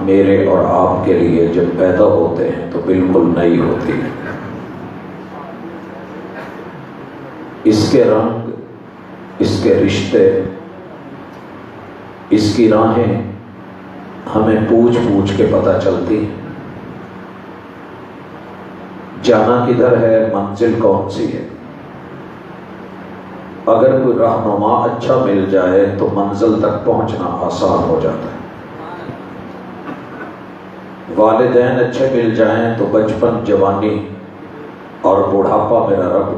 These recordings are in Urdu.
میرے اور آپ کے لیے جب پیدا ہوتے ہیں تو بالکل نئی ہوتی ہے۔ اس کے رنگ، اس کے رشتے، اس کی راہیں ہمیں پوچھ پوچھ کے پتہ چلتی ہیں۔ جانا کدھر ہے، منزل کون سی ہے۔ اگر کوئی رہنما اچھا مل جائے تو منزل تک پہنچنا آسان ہو جاتا ہے۔ والدین اچھے مل جائیں تو بچپن، جوانی اور بڑھاپا میرا رب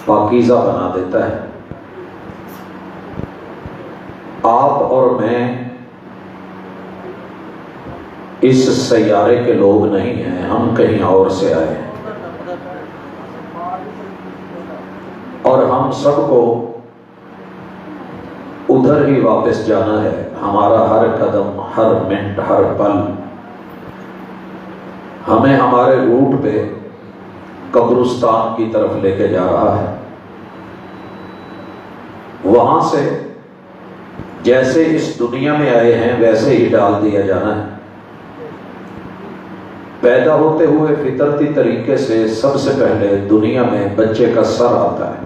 پاکیزہ بنا دیتا ہے۔ آپ اور میں اس سیارے کے لوگ نہیں ہیں، ہم کہیں اور سے آئے ہیں، اور ہم سب کو ادھر ہی واپس جانا ہے۔ ہمارا ہر قدم، ہر منٹ، ہر پل ہمیں ہمارے روٹ پہ قبرستان کی طرف لے کے جا رہا ہے۔ وہاں سے جیسے اس دنیا میں آئے ہیں ویسے ہی ڈال دیا جانا ہے۔ پیدا ہوتے ہوئے فطرتی طریقے سے سب سے پہلے دنیا میں بچے کا سر آتا ہے۔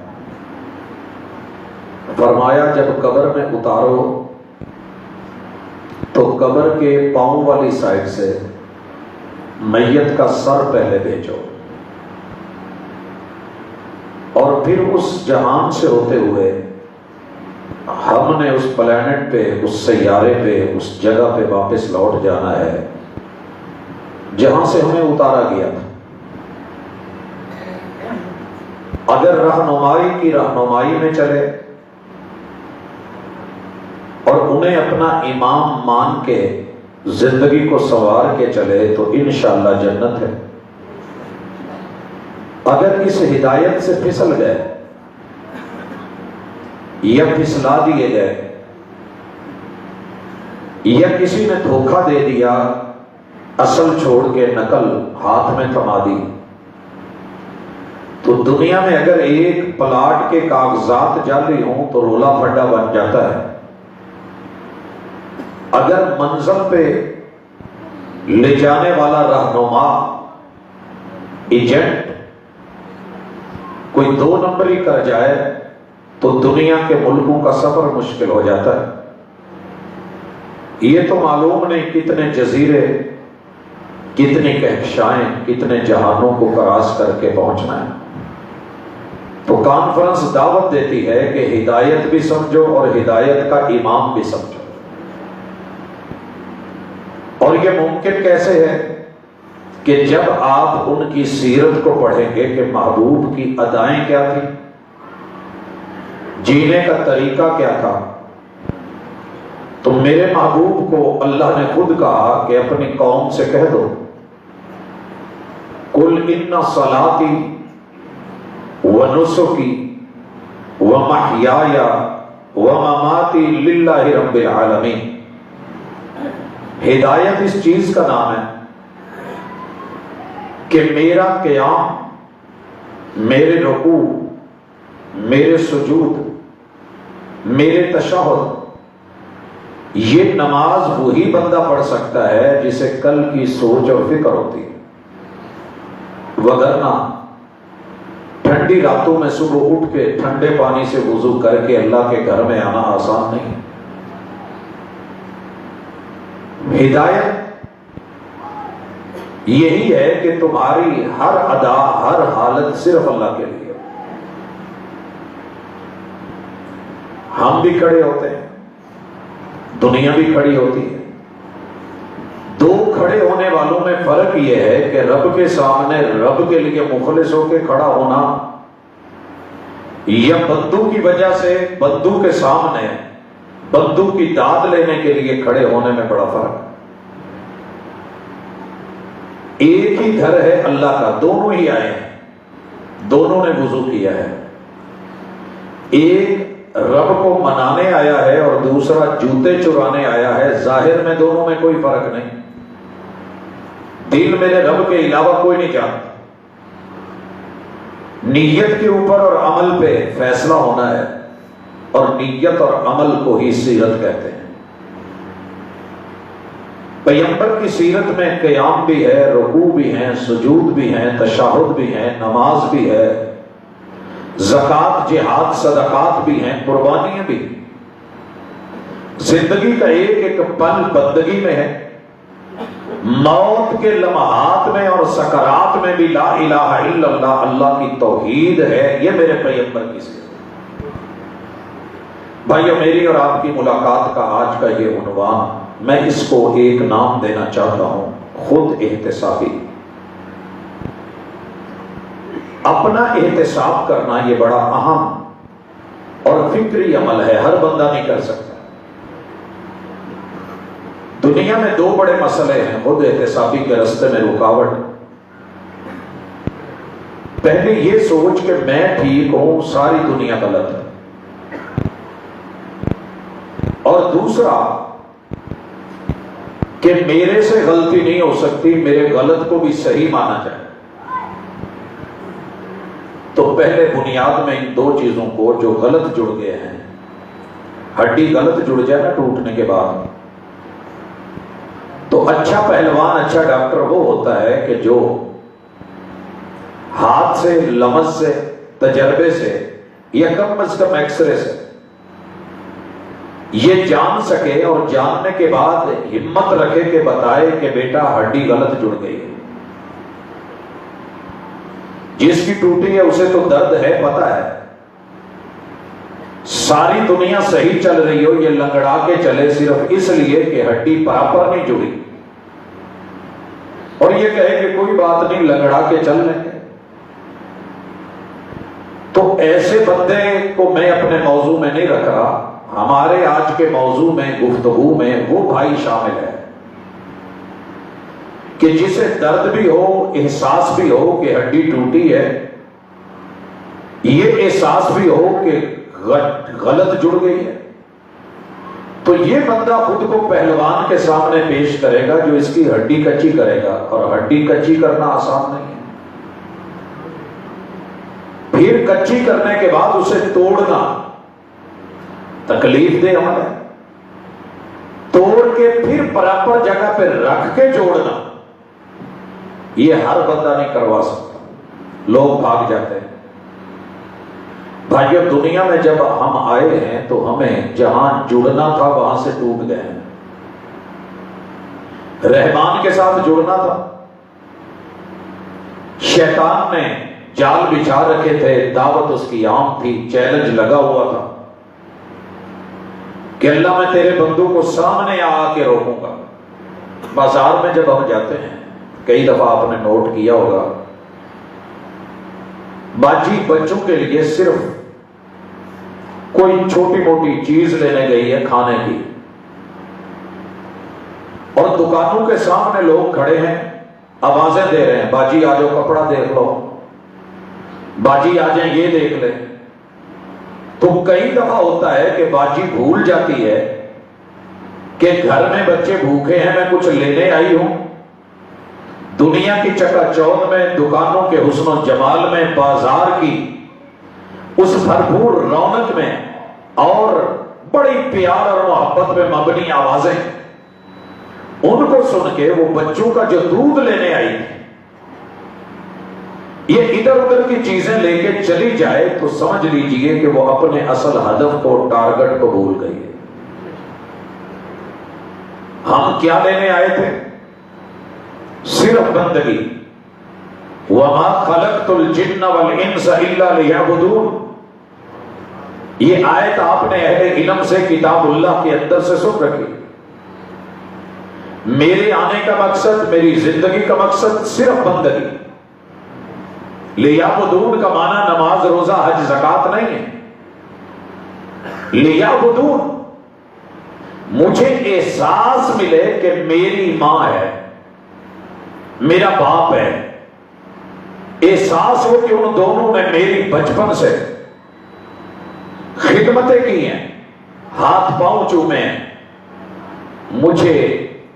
فرمایا جب قبر میں اتارو تو قبر کے پاؤں والی سائڈ سے میت کا سر پہلے بھیجو، اور پھر اس جہان سے ہوتے ہوئے ہم نے اس پلانٹ پہ، اس سیارے پہ، اس جگہ پہ واپس لوٹ جانا ہے جہاں سے ہمیں اتارا گیا تھا۔ اگر رہنمائی کی رہنمائی میں چلے اور انہیں اپنا امام مان کے زندگی کو سنوار کے چلے تو انشاءاللہ جنت ہے۔ اگر اس ہدایت سے پھسل گئے یا پھسلا دیے گئے یا کسی نے دھوکہ دے دیا، اصل چھوڑ کے نقل ہاتھ میں تھما دی، تو دنیا میں اگر ایک پلاٹ کے کاغذات جعلی ہوں تو رولا پھڈا بن جاتا ہے۔ اگر منزل پہ لے جانے والا رہنما، ایجنٹ کوئی دو نمبری کر جائے تو دنیا کے ملکوں کا سفر مشکل ہو جاتا ہے۔ یہ تو معلوم نہیں کتنے جزیرے، کتنی کہکشائیں، کتنے جہانوں کو کراس کر کے پہنچنا ہے۔ تو کانفرنس دعوت دیتی ہے کہ ہدایت بھی سمجھو اور ہدایت کا امام بھی سمجھو۔ اور یہ ممکن کیسے ہے کہ جب آپ ان کی سیرت کو پڑھیں گے کہ محبوب کی ادائیں کیا تھی، جینے کا طریقہ کیا تھا، تو میرے محبوب کو اللہ نے خود کہا کہ اپنی قوم سے کہہ دو، قل ان صلاتی ونسکی ومحیای ومماتی للہ رب العالمین۔ ہدایت اس چیز کا نام ہے کہ میرا قیام، میرے رکوع، میرے سجود، میرے تشہد، یہ نماز وہی بندہ پڑھ سکتا ہے جسے کل کی سوچ اور فکر ہوتی ہے، وگرنہ ٹھنڈی راتوں میں صبح اٹھ کے ٹھنڈے پانی سے وضو کر کے اللہ کے گھر میں آنا آسان نہیں ہے۔ ہدایت یہی ہے کہ تمہاری ہر ادا، ہر حالت صرف اللہ کے لیے۔ ہم بھی کھڑے ہوتے ہیں، دنیا بھی کھڑی ہوتی ہے۔ دو کھڑے ہونے والوں میں فرق یہ ہے کہ رب کے سامنے رب کے لیے مخلص ہو کے کھڑا ہونا یا بندوں کی وجہ سے بندوں کے سامنے بندوں کی داد لینے کے لیے کھڑے ہونے میں بڑا فرق ہے۔ ایک ہی گھر ہے اللہ کا، دونوں ہی آئے ہیں، دونوں نے وضو کیا ہے۔ ایک رب کو منانے آیا ہے اور دوسرا جوتے چرانے آیا ہے، ظاہر میں دونوں میں کوئی فرق نہیں، دل میرے رب کے علاوہ کوئی نہیں جانتا۔ نیت کے اوپر اور عمل پہ فیصلہ ہونا ہے، اور نیت اور عمل کو ہی سیرت کہتے ہیں۔ پیغمبر کی سیرت میں قیام بھی ہے، رکوع بھی ہیں، سجود بھی ہیں، تشہد بھی ہیں، نماز بھی ہے، زکوٰۃ، جہاد، صدقات بھی ہیں، قربانیاں بھی ہیں۔ زندگی کا ایک ایک پل بندگی میں ہے، موت کے لمحات میں اور سکرات میں بھی لا الہ الا اللہ، اللہ کی توحید ہے۔ یہ میرے پیغمبر کی سیرت۔ بھائیو، میری اور آپ کی ملاقات کا آج کا یہ عنوان، میں اس کو ایک نام دینا چاہتا ہوں، خود احتسابی۔ اپنا احتساب کرنا یہ بڑا اہم اور فکری عمل ہے، ہر بندہ نہیں کر سکتا۔ دنیا میں دو بڑے مسئلے ہیں خود احتسابی کے راستے میں رکاوٹ۔ پہلے یہ سوچ کہ میں ٹھیک ہوں، ساری دنیا غلط ہے، اور دوسرا کہ میرے سے غلطی نہیں ہو سکتی، میرے غلط کو بھی صحیح مانا جائے۔ تو پہلے بنیاد میں ان دو چیزوں کو جو غلط جڑ گئے ہیں، ہڈی غلط جڑ جائے نا ٹوٹنے کے بعد، تو اچھا پہلوان، اچھا ڈاکٹر وہ ہوتا ہے کہ جو ہاتھ سے، لمس سے، تجربے سے یا کم از کم ایکس رے سے یہ جان سکے، اور جاننے کے بعد ہمت رکھے کہ بتائے کہ بیٹا ہڈی غلط جڑ گئی ہے۔ جس کی ٹوٹی ہے اسے تو درد ہے، پتا ہے، ساری دنیا صحیح چل رہی ہو، یہ لنگڑا کے چلے صرف اس لیے کہ ہڈی برابر نہیں جڑی، اور یہ کہے کہ کوئی بات نہیں، لنگڑا کے چل لیں گے۔ تو ایسے بندے کو میں اپنے موضوع میں نہیں رکھ رہا، ہمارے آج کے موضوع میں، گفتگو میں وہ بھائی شامل ہے کہ جسے درد بھی ہو، احساس بھی ہو کہ ہڈی ٹوٹی ہے، یہ احساس بھی ہو کہ غلط جڑ گئی ہے، تو یہ بندہ خود کو پہلوان کے سامنے پیش کرے گا جو اس کی ہڈی کچی کرے گا، اور ہڈی کچی کرنا آسان نہیں ہے۔ پھر کچی کرنے کے بعد اسے توڑنا تکلیف دہ عمل ہے، توڑ کے پھر برابر جگہ پہ رکھ کے جوڑنا یہ ہر بندہ نہیں کروا سکتا، لوگ بھاگ جاتے ہیں۔ بھائیو، دنیا میں جب ہم آئے ہیں تو ہمیں جہاں جڑنا تھا وہاں سے ٹوٹ گئے ہیں۔ رحمان کے ساتھ جڑنا تھا، شیطان نے جال بچھا رکھے تھے، دعوت اس کی عام تھی، چیلنج لگا ہوا تھا کہ اللہ میں تیرے بندوں کو سامنے آ کے روکوں گا۔ بازار میں جب ہم جاتے ہیں، کئی دفعہ آپ نے نوٹ کیا ہوگا، باجی بچوں کے لیے صرف کوئی چھوٹی موٹی چیز لینے گئی ہے کھانے کی، اور دکانوں کے سامنے لوگ کھڑے ہیں، آوازیں دے رہے ہیں، باجی آ جاؤ کپڑا دیکھ لو، باجی آ جائیں یہ دیکھ لیں۔ تو کئی دفعہ ہوتا ہے کہ باجی بھول جاتی ہے کہ گھر میں بچے بھوکے ہیں، میں کچھ لینے آئی ہوں، دنیا کی چکا چوند میں، دکانوں کے حسن و جمال میں، بازار کی اس بھرپور رونق میں، اور بڑی پیار اور محبت میں مبنی آوازیں، ان کو سن کے وہ بچوں کا جو دودھ لینے آئی تھی، یہ ادھر ادھر کی چیزیں لے کے چلی جائے تو سمجھ لیجئے کہ وہ اپنے اصل ہدف کو، ٹارگٹ کو بھول گئی ہے۔ ہم کیا لینے آئے تھے؟ صرف بندگی۔ وَمَا خَلَقْتُ الْجِنَّ وَالْإِنسَ إِلَّا لِيَعْبُدُونِ۔ یہ آیت آپ نے اہل علم سے، کتاب اللہ کے اندر سے سن رکھی۔ میرے آنے کا مقصد، میری زندگی کا مقصد صرف بندگی۔ لیعبدون کا معنی نماز، روزہ، حج، زکوٰۃ نہیں ہے۔ لیعبدون، مجھے احساس ملے کہ میری ماں ہے، میرا باپ ہے، احساس ہو کہ ان دونوں نے میری بچپن سے خدمتیں کی ہیں، ہاتھ پاؤں چومے ہیں، مجھے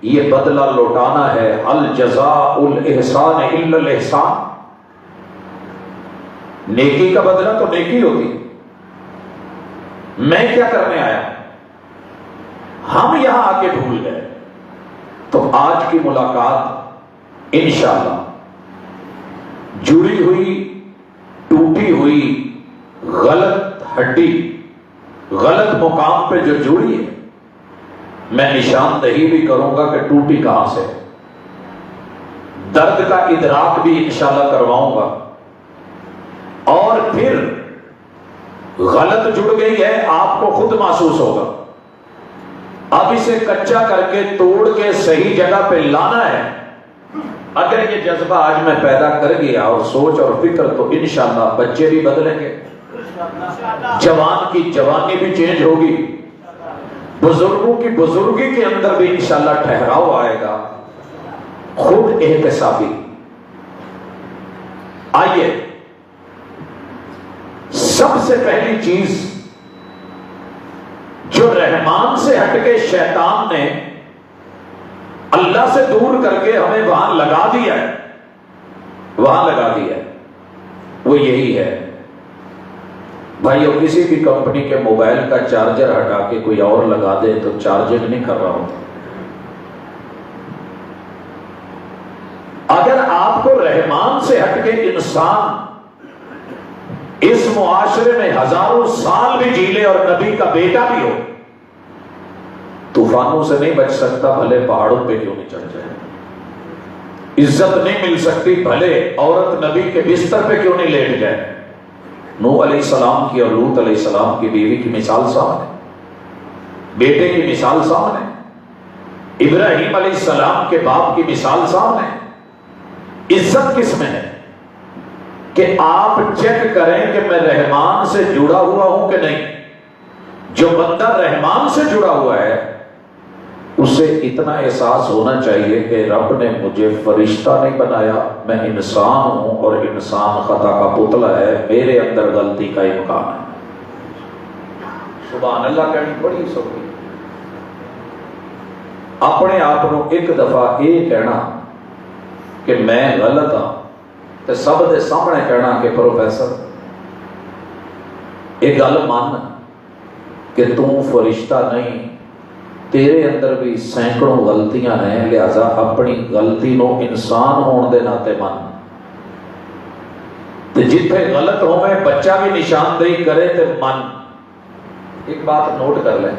یہ بدلہ لوٹانا ہے۔ الجزاء الاحسان الا الاحسان، نیکی کا بدلہ تو نیکی ہوتی۔ میں کیا کرنے آیا؟ ہم یہاں آ کے بھول گئے۔ تو آج کی ملاقات انشاءاللہ جڑی ہوئی ٹوٹی ہوئی غلط ہڈی غلط مقام پہ جو جڑی ہے، میں نشاندہی بھی کروں گا کہ ٹوٹی کہاں سے، درد کا ادراک بھی انشاءاللہ کرواؤں گا، اور پھر غلط جڑ گئی ہے آپ کو خود محسوس ہوگا، اب اسے کچا کر کے توڑ کے صحیح جگہ پہ لانا ہے۔ اگر یہ جذبہ آج میں پیدا کر گیا اور سوچ اور فکر، تو انشاءاللہ بچے بھی بدلیں گے، جوان کی جوانی بھی چینج ہوگی، بزرگوں کی بزرگی کے اندر بھی انشاءاللہ ٹھہراؤ آئے گا، خود احتسابی۔ آئیے سب سے پہلی چیز جو رحمان سے ہٹ کے شیطان نے اللہ سے دور کر کے ہمیں وہاں لگا دیا ہے، وہ یہی ہے بھائیو، کسی بھی کمپنی کے موبائل کا چارجر ہٹا کے کوئی اور لگا دے تو چارجنگ نہیں کر رہا ہوتا۔ اگر آپ کو رحمان سے ہٹ کے انسان اس معاشرے میں ہزاروں سال بھی جی لے اور نبی کا بیٹا بھی ہو، طوفانوں سے نہیں بچ سکتا، بھلے پہاڑوں پہ کیوں نہیں چڑھ جائے، عزت نہیں مل سکتی، بھلے عورت نبی کے بستر پہ کیوں نہیں لیٹ جائے۔ نوح علیہ السلام کی اور لوط علیہ السلام کی بیوی کی مثال سامنے، بیٹے کی مثال سامنے، ابراہیم علیہ السلام کے باپ کی مثال سامنے۔ عزت کس میں ہے کہ آپ چیک کریں کہ میں رحمان سے جڑا ہوا ہوں کہ نہیں۔ جو بندہ رحمان سے جڑا ہوا ہے اسے اتنا احساس ہونا چاہیے کہ رب نے مجھے فرشتہ نہیں بنایا، میں انسان ہوں اور انسان خطا کا پتلا ہے، میرے اندر غلطی کا امکان ہے۔ سبحان اللہ کہنی بڑی سوچی، اپنے آپ کو ایک دفعہ یہ کہنا کہ میں غلط ہوں تے سب دے سامنے کہنا کہ پروفیسر ایک گل مان کہ تم فرشتہ نہیں، تیرے اندر بھی سینکڑوں غلطیاں ہیں، لہذا اپنی غلطی نو انسان ہون دے ناتے من، تے جتھے غلط ہوئے بچہ بھی نشاندہی کرے تے من۔ ایک بات نوٹ کر لیں،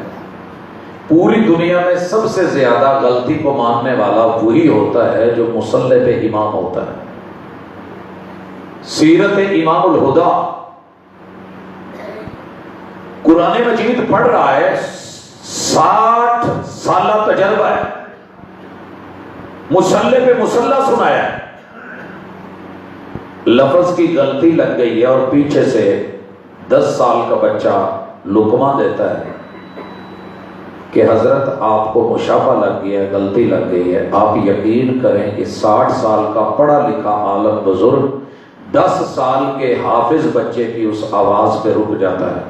پوری دنیا میں سب سے زیادہ غلطی کو ماننے والا وہی ہوتا ہے جو مصلی پہ امام ہوتا ہے۔ سیرت امام الہدا قرآن مجید پڑھ رہا ہے، 60 سالہ تجربہ ہے، مصلی پہ مصلی سنایا ہے، لفظ کی غلطی لگ گئی ہے اور پیچھے سے 10 سال کا بچہ لقمہ دیتا ہے کہ حضرت آپ کو مشابہ لگ گیا ہے، غلطی لگ گئی ہے۔ آپ یقین کریں کہ 60 سال کا پڑھا لکھا عالم بزرگ 10 سال کے حافظ بچے کی اس آواز پہ رک جاتا ہے،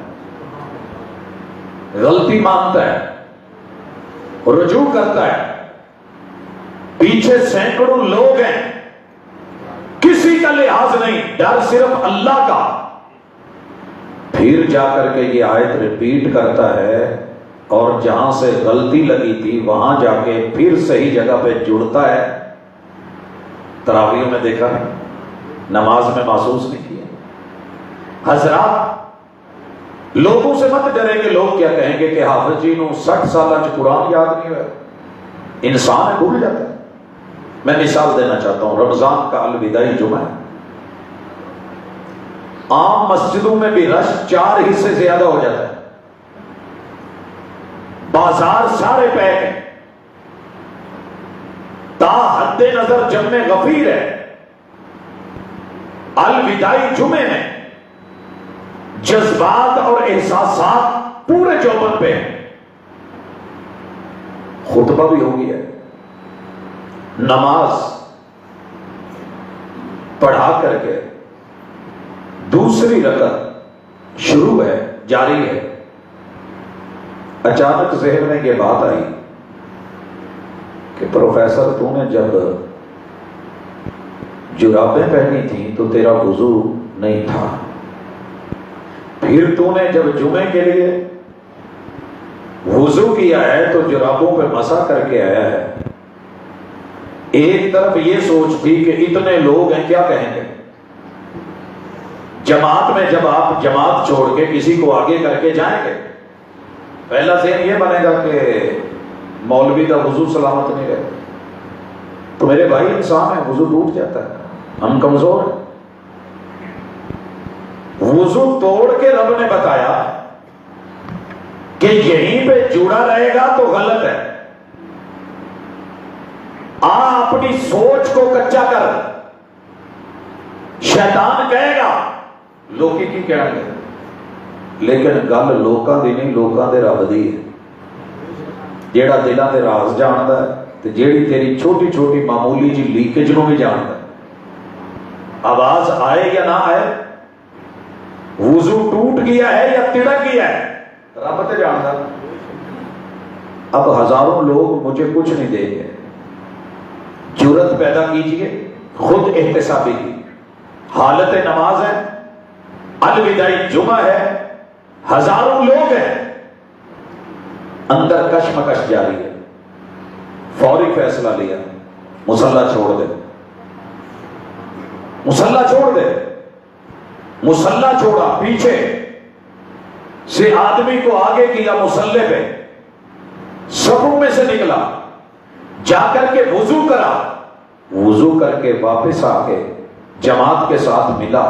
غلطی مانتا ہے، رجوع کرتا ہے۔ پیچھے سینکڑوں لوگ ہیں، کسی کا لحاظ نہیں، ڈر صرف اللہ کا۔ پھر جا کر کے یہ آیت ریپیٹ کرتا ہے اور جہاں سے غلطی لگی تھی وہاں جا کے پھر صحیح جگہ پہ جڑتا ہے۔ تراویح میں دیکھا ہے، نماز میں محسوس نہیں کیا۔ حضرات لوگوں سے مت ڈریں کہ لوگ کیا کہیں گے کہ حافظ جی نو 60 سالہ قرآن یاد نہیں ہوا، انسان ہے بھول جاتا ہے۔ میں مثال دینا چاہتا ہوں، رمضان کا الوداعی جمعہ ہے، عام مسجدوں میں بھی رش 4 حصے زیادہ ہو جاتا ہے، بازار سارے پیک ہیں، تا حد نظر جمع غفیر ہے۔ الوداعی جمعے میں جذبات اور احساسات پورے چوبن پہ ہیں، خطبہ بھی ہو گیا ہے، نماز پڑھا کر کے دوسری رکعت شروع ہے، جاری ہے۔ اچانک ذہن میں یہ بات آئی کہ پروفیسر تو نے جب جرابیں پہنی تھیں تو تیرا وضو نہیں تھا، پھر تو نے جب جمعے کے لیے وضو کیا ہے تو جرابوں پہ مسح کر کے آیا ہے، ایک طرف یہ سوچ تھی کہ اتنے لوگ ہیں کیا کہیں گے. جماعت میں جب آپ جماعت چھوڑ کے کسی کو آگے کر کے جائیں گے، پہلا ذہن یہ بنے گا کہ مولوی کا وضو سلامت نہیں رہے. تو میرے بھائی انسان ہے، وضو ٹوٹ جاتا ہے، ہم کمزور ہیں. وضو توڑ کے رب نے بتایا کہ یہیں پہ جڑا رہے گا تو غلط ہے. اپنی سوچ کو کچا کر. شیطان کہے گا لوکی کی کہیں گے، لیکن گل لوکاں دی نہیں، لوکاں دے رب دی ہے. جیڑا دلاں دے راز جاندا ہے تے جیڑی تیری چھوٹی چھوٹی معمولی جی لیکیج نو بھی جاندا ہے. آواز آئے یا نہ آئے، وضو ٹوٹ گیا ہے یا تڑک گیا ہے، رب تے جاندا. اب ہزاروں لوگ مجھے کچھ نہیں دیں گے، جرت پیدا کیجئے، خود احتسابی کی. حالت نماز ہے، الوداعی جمعہ ہے، ہزاروں لوگ ہیں، اندر کشمکش جاری ہے. فوری فیصلہ لیا، مصلی چھوڑ دے، مصلی چھوڑ دے. مصلی چھوڑا، پیچھے سے آدمی کو آگے کیا مصلی پہ، صفوں میں سے نکلا، جا کر کے وضو کرا، وضو کر کے واپس آ کے جماعت کے ساتھ ملا.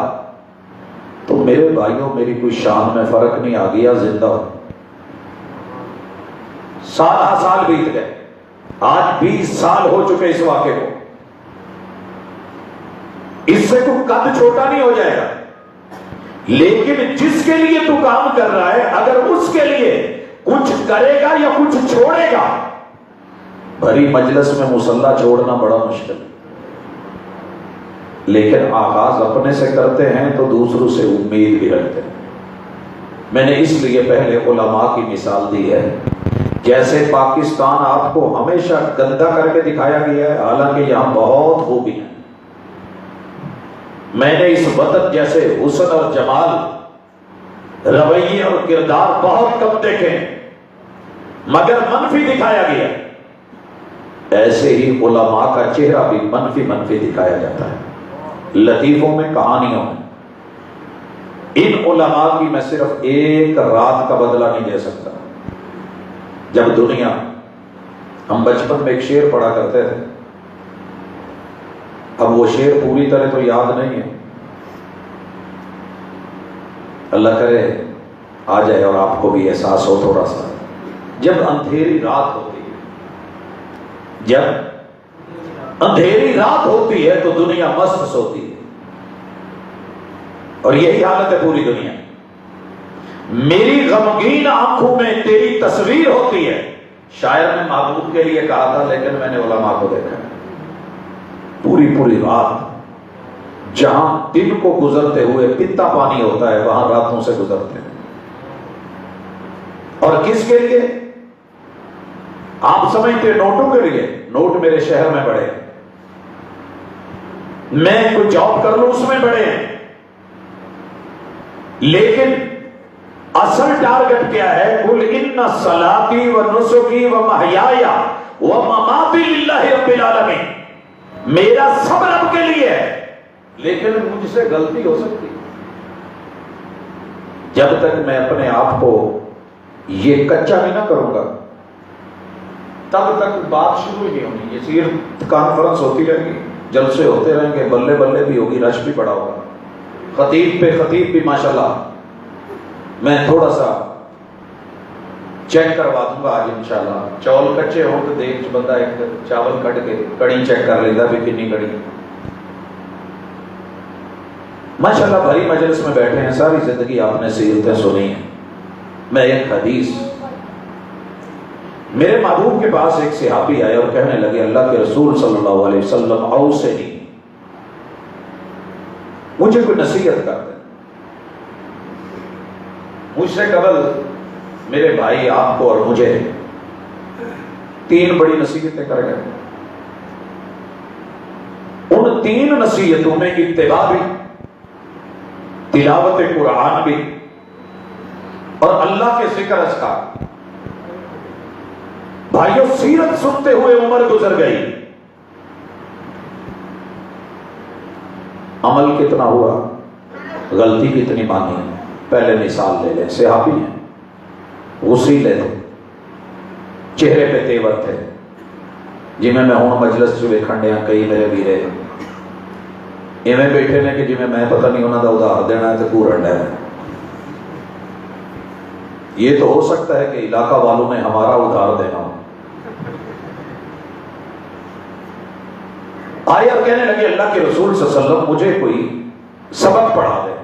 تو میرے بھائیوں میری کوئی شان میں فرق نہیں، آ گیا زندہ ہو. سال بیت گئے، آج 20 سال ہو چکے اس واقعے کو. اس سے کوئی قد چھوٹا نہیں ہو جائے گا. لیکن جس کے لیے تو کام کر رہا ہے، اگر اس کے لیے کچھ کرے گا یا کچھ چھوڑے گا، بھری مجلس میں مصلی چھوڑنا بڑا مشکل. لیکن آغاز اپنے سے کرتے ہیں تو دوسروں سے امید بھی رکھتے ہیں. میں نے اس لیے پہلے علماء کی مثال دی ہے. جیسے پاکستان آپ کو ہمیشہ گندا کر کے دکھایا گیا ہے، حالانکہ یہاں بہت خوبی ہے. میں نے اس وطن جیسے حسن اور جمال، رویے اور کردار بہت کم دیکھے، مگر منفی دکھایا گیا. ایسے ہی علماء کا چہرہ بھی منفی دکھایا جاتا ہے، لطیفوں میں، کہانیوں میں. ان علماء کی میں صرف ایک رات کا بدلہ نہیں دے سکتا. جب دنیا، ہم بچپن میں ایک شعر پڑھا کرتے تھے، اب وہ شعر پوری طرح تو یاد نہیں ہے، اللہ کرے آ جائے اور آپ کو بھی احساس ہو تھوڑا سا. جب اندھیری رات ہوتی ہے، جب اندھیری رات ہوتی ہے تو دنیا مست سوتی ہے، اور یہی حالت ہے پوری دنیا. میری غمگین آنکھوں میں تیری تصویر ہوتی ہے. شاعر نے محبوب کے لیے کہا تھا، لیکن میں نے علماء کو دیکھا ہے پوری رات. جہاں دن کو گزرتے ہوئے پتا پانی ہوتا ہے، وہاں راتوں سے گزرتے ہیں. اور کس کے لیے؟ آپ سمجھتے نوٹوں کے لیے؟ نوٹ میرے شہر میں بڑے ہیں، میں کوئی جاب کر لوں اس میں بڑے ہیں، لیکن اصل ٹارگٹ کیا ہے؟ قل ان صلاتی و نسکی و محیای و مماتی للہ رب العالمین. میرا سب رب کے لیے ہے، لیکن مجھ سے غلطی ہو سکتی. جب تک میں اپنے آپ کو یہ کچا نہیں نہ کروں گا، تب تک بات شروع ہی نہیں ہونی. یہ صرف کانفرنس ہوتی رہے گی، جلسے ہوتے رہیں گے، بلے بلے بھی ہوگی، رش بھی پڑا ہوگا، خطیب پہ خطیب بھی ماشاءاللہ. میں تھوڑا سا چیک کروا دوں گا آج انشاءاللہ. چاول کچے ہوں تو دیکھ بندہ ایک چاول کٹ کے کڑی چیک کر لیتا بھی کنی کڑی. ماشاءاللہ بھری مجلس میں بیٹھے ہیں، ساری زندگی آپ نے سیرتیں سنی ہیں. میں ایک حدیث، میرے محبوب کے پاس ایک صحابی آئے اور کہنے لگے، اللہ کے رسول صلی اللہ علیہ وسلم اوصنی، مجھے کوئی نصیحت کر دیں. مجھ سے قبل میرے بھائی آپ کو اور مجھے 3 بڑی نصیحتیں کر گئے. ان 3 نصیحتوں میں اتباع بھی، تلاوت قرآن بھی، اور اللہ کے ذکر اذکار. بھائیو سیرت سنتے ہوئے عمر گزر گئی، عمل کتنا ہوا، غلطی کتنی مانی۔ پہلے مثال لے لیں، صحابی ہیں، غسیلے تھے، چہرے پہ تیور تھے، جی میں ہوں مجلس چ ویکھن ڈیا کئی میرے ویرے ایویں بیٹھے نے کہ جی میں پتہ نہیں انہوں کا ادھار دینا ہے تو گورن ہے۔ یہ تو ہو سکتا ہے کہ علاقہ والوں نے ہمارا ادھار دینا ہو۔ آئے اب کہنے لگے اللہ کے رسول صلی اللہ علیہ وسلم مجھے کوئی سبق پڑھا دے۔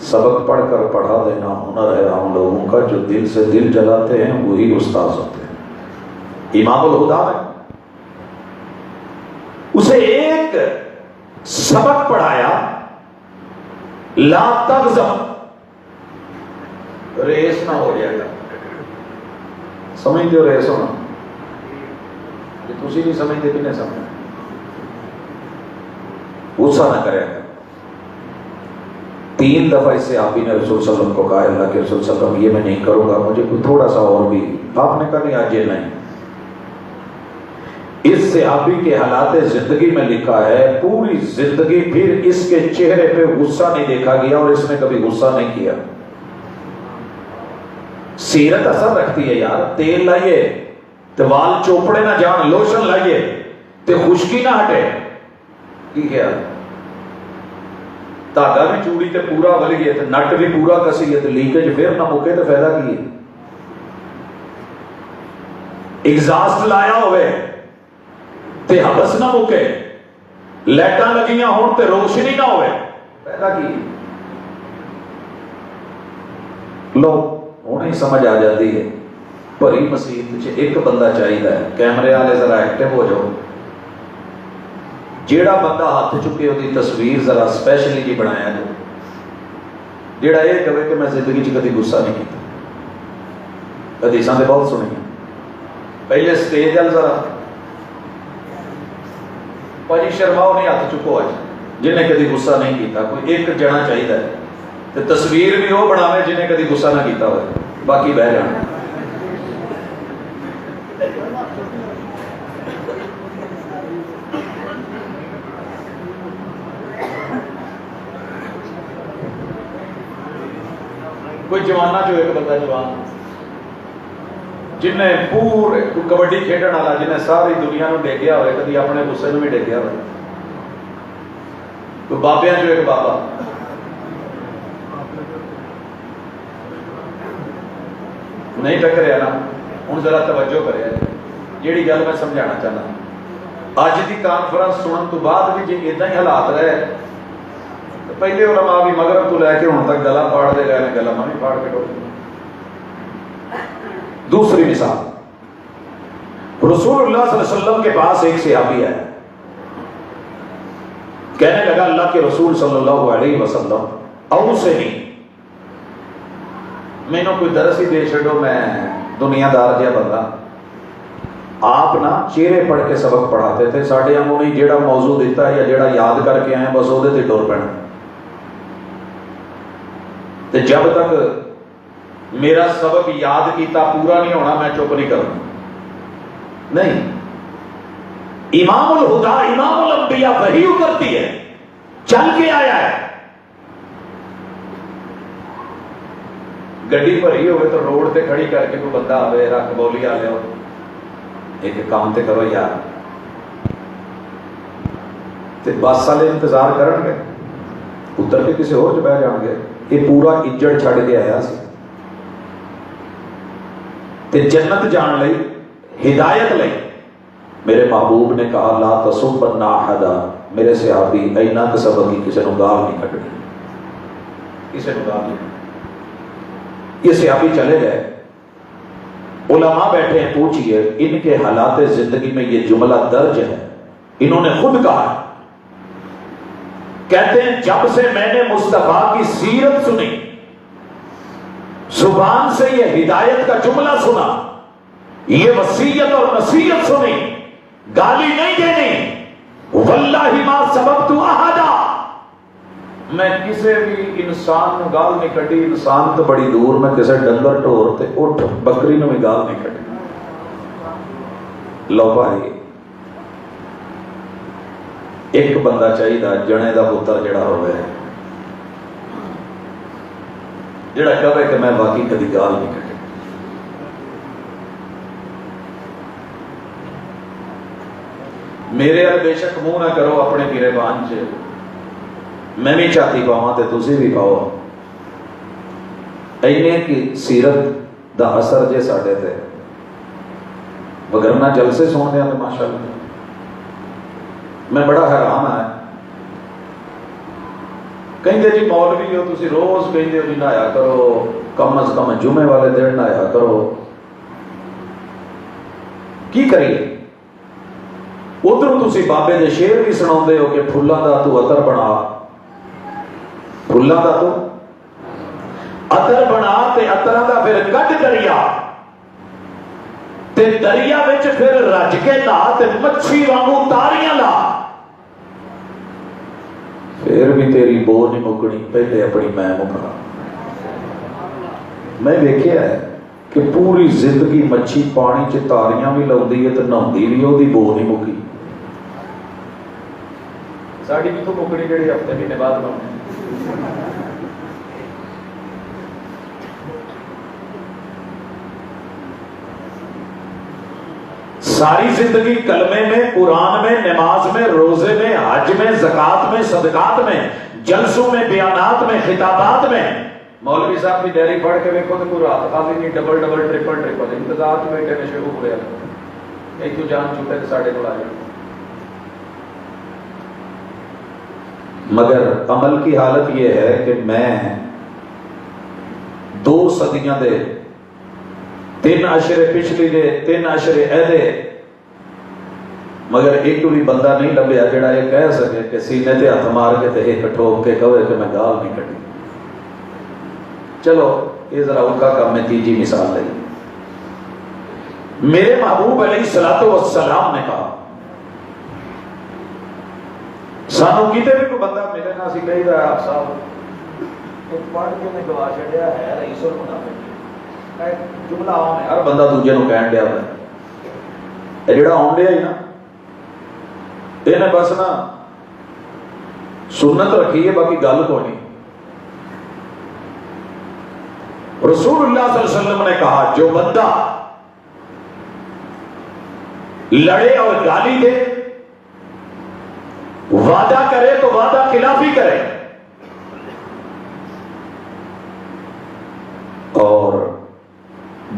سبق پڑھ کر پڑھا دینا ہنر ہے ہم لوگوں کا، جو دل سے دل جلاتے ہیں وہی استاذ ہوتے ہیں۔ امام الہدا ہے، اسے ایک سبق پڑھایا، لا تغضب، ریس نہ ہو جائے گا۔ سمجھتے ہو ریس ہونا؟ یہ تسی نہیں سمجھتے کہ نہیں سمجھتے؟ غصہ نہ کرے گا۔ 3 دفعہ اس صحابی نے رسول صلی اللہ علیہ وسلم کو کہا اللہ کے رسول صلی اللہ علیہ وسلم یہ میں نہیں کروں گا، مجھے کوئی تھوڑا سا اور بھی۔ آپ نے کہا نہیں آج یہ نہیں۔ اس صحابی کے حالات زندگی میں لکھا ہے پوری زندگی پھر اس کے چہرے پہ غصہ نہیں دیکھا گیا اور اس نے کبھی غصہ نہیں کیا۔ سیرت اثر رکھتی ہے یار۔ تیل لائیے تو وال چوپڑے نہ جان، لوشن لائیے تو خشکی نہ ہٹے، کی کیا دھاگا بھی چوڑی تے پورا ولیے تے نٹ بھی پورا کسیے تے لیکیج پھر نہ مکے تے فائدہ کی ہے؟ ایگزاسٹ لایا ہوئے تے حبس نہ مکے، لائٹاں لگیاں ہون تے روشنی نہ ہوئے، فائدہ کی؟ لو ہوں ہی سمجھ آ جاتی ہے۔ بھری مسیت ایک بندہ چاہیے، کیمرے والے ذرا ایکٹیو ہو جاؤ، جیڑا بندہ ہاتھ چکے ہوتی تصویر ذرا سپیشلی جی بنایا جو، جیڑا یہ کہے کہ میں زندگی چ کبھی غصہ نہیں کیتا۔ حدیثاں تے بہت سنی ہیں۔ پہلے سٹیج وال ذرا پاجی شرماؤ نہیں، ہاتھ چکو اج جنہیں کدی غصہ نہیں کیتا۔ کوئی ایک جنا چاہیے تے تصویر بھی وہ بناوے جنہیں کدی غصہ نہ کیتا ہوئے، باقی بہ جان۔ کوئی جوانہ جو ایک بندہ جوان جنہیں پورے کبڈی کھیڈن والا جنہیں ساری دنیا نو ڈیگیا ہوئے، کدی اپنے غصے نو بھی ڈیگیا ہوئے۔ کوئی بابیاں جو ایک بابا نہیں ٹکریا نا، ہوں ذرا توجہ کرے جیڑی گل میں سمجھانا چاہنا۔ اج دی کانفرنس سنن تو بعد بھی جی اداں ہی حالات رہے، پہلے علماء بھی مغرب تو لے کے ہوں تک گلا پاڑ دے گئے، گلا میں بھی پاڑ کے ڈوب۔ دوسری مثال، رسول اللہ صلی اللہ علیہ وسلم کے پاس ایک صحابی ہے، کہنے لگا اللہ کے رسول صلی اللہ علیہ وسلم او سے نہیں، میں نے کوئی درس ہی دے چھڑو، میں دنیا دار جہا بندہ۔ آپ نا چہرے پڑھ کے سبق پڑھاتے تھے، ساڈے آنگوں نے جیڑا موضوع دیتا ہے یا جیڑا یاد کر کے آئے بس وہ تے ٹر پینا، تے جب تک میرا سبق یاد کیتا پورا نہیں ہونا میں چپ نہیں کرنا۔ نہیں، امام الہدا امام الانبیاء وحی اترتی ہے، چل کے آیا ہے۔ گڈی بھری ہوئے تو روڈ تے کھڑی کر کے کوئی بندہ آوے رکھ بولی آ لیا ایک کام تے کرو یار، تے بس والے انتظار کرن گے، اتر کے کسی اور بہ جان گے۔ یہ پورا اجڑ چھڑ کے آیا سی تے جنت جان لئی، ہدایت لئی۔ میرے محبوب نے کہا لا تسبن احدا، میرے صحابی اینا کہ سبق کی کسی نے گال نہیں کٹنی، کسی نے گال نہیں۔ یہ صحابی چلے گئے، علماء بیٹھے ہیں، پوچھئے ان کے حالات زندگی میں یہ جملہ درج ہے، انہوں نے خود کہا، کہتے ہیں جب سے میں نے مصطفیٰ کی سیرت سنی، زبان سے یہ ہدایت کا جملہ سنا، یہ وصیت اور نصیحت سنی، گالی نہیں دینی، واللہ ما سبقت احدا، میں کسی بھی انسان نو گال نہیں کٹی، انسان تو بڑی دور، میں کسی ڈنگر ٹور تے اٹھ بکری نو بھی گال نہیں کٹی۔ لو بھائی ایک بندہ چاہیے جنے دا پتر جڑا ہوئے جڑا کہے کہ میں باقی کدی گال نہیں کٹی. میرے بے شک منہ نہ کرو اپنے گریبان چ، میں بھی چھاتی پاواں تے تسی بھی پاؤ. اینے کی سیرت دا اثر جے ساڈے تے، وگرنہ جلسے سن دیا تو ماشاءاللہ. میں بڑا حیران ہے، کہیں جی مولوی ہو تسی روز کہیں ہو جی نہایا کرو، کم از کم جمعے والے دن نہایا کرو. کی کریے؟ ادھر تسی بابے دے شعر بھی سناؤندے ہو کہ پھلاں دا تو عطر بنا، پھلاں دا تو عطر بنا تے عطراں دا پھر کڈ دریا تے دریا وچ پھر رج کے لا تے مچھی وانگوں تاریاں لا. پھر بھی تیری بو نہیں مکنی، پہلے اپنی میں مکا. میں دیکھیا ہے کہ پوری زندگی مچھی پانی چ تاریاں بھی لاؤندی ہے تے نہاندی بھی وہ دی بو نہیں مکی. ساڈی بھی تو مکنی جڑی ہفتے مہینے بعد لاؤندی. ساری زندگی کلمے میں، قرآن میں، نماز میں، روزے میں، حج میں، زکوٰۃ میں، صدقات میں، جلسوں میں، بیانات میں، خطابات میں. مولوی صاحب کی ڈائری پڑھ کے دیکھو تو پورا خالی نہیں، ڈبل ڈبل ٹرپل ٹرپل انتظار میں بیٹھے نے شروع ہو گیا. ایک تو جان چھوٹے تو ساڑھے کو آ جائے. مگر عمل کی حالت یہ ہے کہ میں 2 صدیاں دے 3 عشرے پچھلی دے 3 عشرے اہدے، مگر ایک بھی بندہ نہیں لبیا جڑا یہ کہہ سکے کہ سینے تے ہاتھ مار کے تے ایک ٹھوک کے کہے کہ میں گال نہیں کٹی. چلو یہ ذرا ان کا کام میں تیجی مثال لئی. میرے محبوب علیہ الصلوۃ والسلام نے کہا سانو کتے بھی کوئی بندہ ملے نا سی کہی دا آپ صاحب ایک پڑھ کے نے گوا چھڈیا ہے رئیس المنافقین. جملہ عام ہے، ہر بندہ دوجے نو کہن دیا ہے. اے جڑا آن ڈیا ہی نا یہ بس نا سنت رکھی ہے، باقی گل کو نہیں. رسول اللہ صلی اللہ علیہ وسلم نے کہا جو بندہ لڑے اور گالی دے، وعدہ کرے تو وعدہ خلافی کرے، اور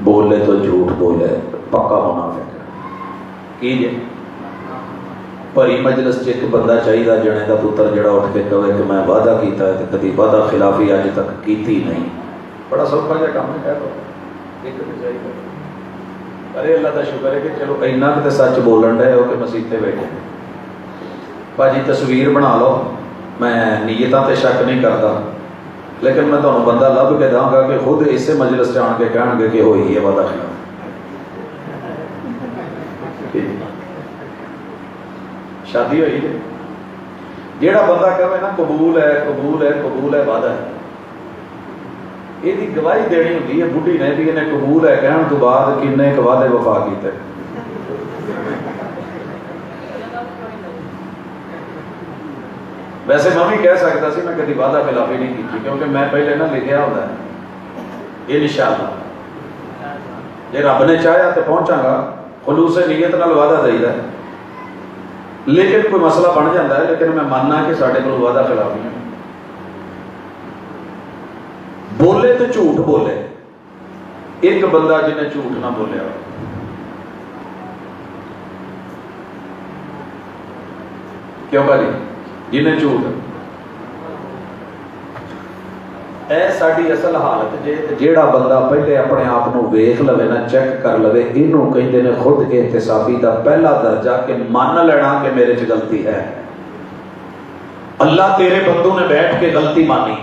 بولے تو جھوٹ بولے، پکا منافق ہے. کیجئے پری مجلس ایک بندہ چاہیے جنے دا پتر جڑا اٹھ کے کہے کہ میں وعدہ کیتا ہے تے کدی وعدہ خلافی اج تک کیتی نہیں. بڑا سوکھا جا کام ہے. ایک چاہیے ارے اللہ کا شکر ہے کہ چلو اینا کہ سچ بولن ڈے ہو کہ مسیح تے بیٹھے. باجی تصویر بنا لو، میں نیتاں تے شک نہیں کرتا، لیکن میں تمہیں بندہ لب کے داں گا کہ خود اسے مجلس جان کے کہن گے کہ ہوئی ہے وعدہ خلاف. شادی ہوئی ہے، جیڑا بندہ کہے نا قبول ہے قبول ہے قبول ہے وعدہ ہے، یہ گواہی دینی ہوتی ہے بڈھی نے بھی انہیں قبول ہے کہنے تو بعد کنے ایک وعدے وفا کیتے. ویسے میں بھی کہہ سکتا سی میں کدی وعدہ خلافی نہیں کی، کیونکہ میں پہلے نہ لکھیا ہوتا ہے یہ انشاءاللہ جی رب نے چاہیا تو پہنچاں گا، خلوص نیت نال وعدہ دئی دا. لیکن کوئی مسئلہ بن جاتا ہے، لیکن میں ماننا کہ ساڈے کول وعدہ خلافی ہے. بولے تو جھوٹ بولے، ایک بندہ جنہیں جھوٹ نہ بولیا. کیوں بھائی جنہیں جھوٹ اے ساڈی اصل حالت جیڑا بندہ پہلے اپنے آپ کو ویکھ لوے نا، چیک کر لوے، اینوں کہندے نے خود احتسابی دا پہلا درجہ کہ مان لینا کہ میرے چ غلطی ہے. اللہ تیرے بندوں نے بیٹھ کے غلطی مانی،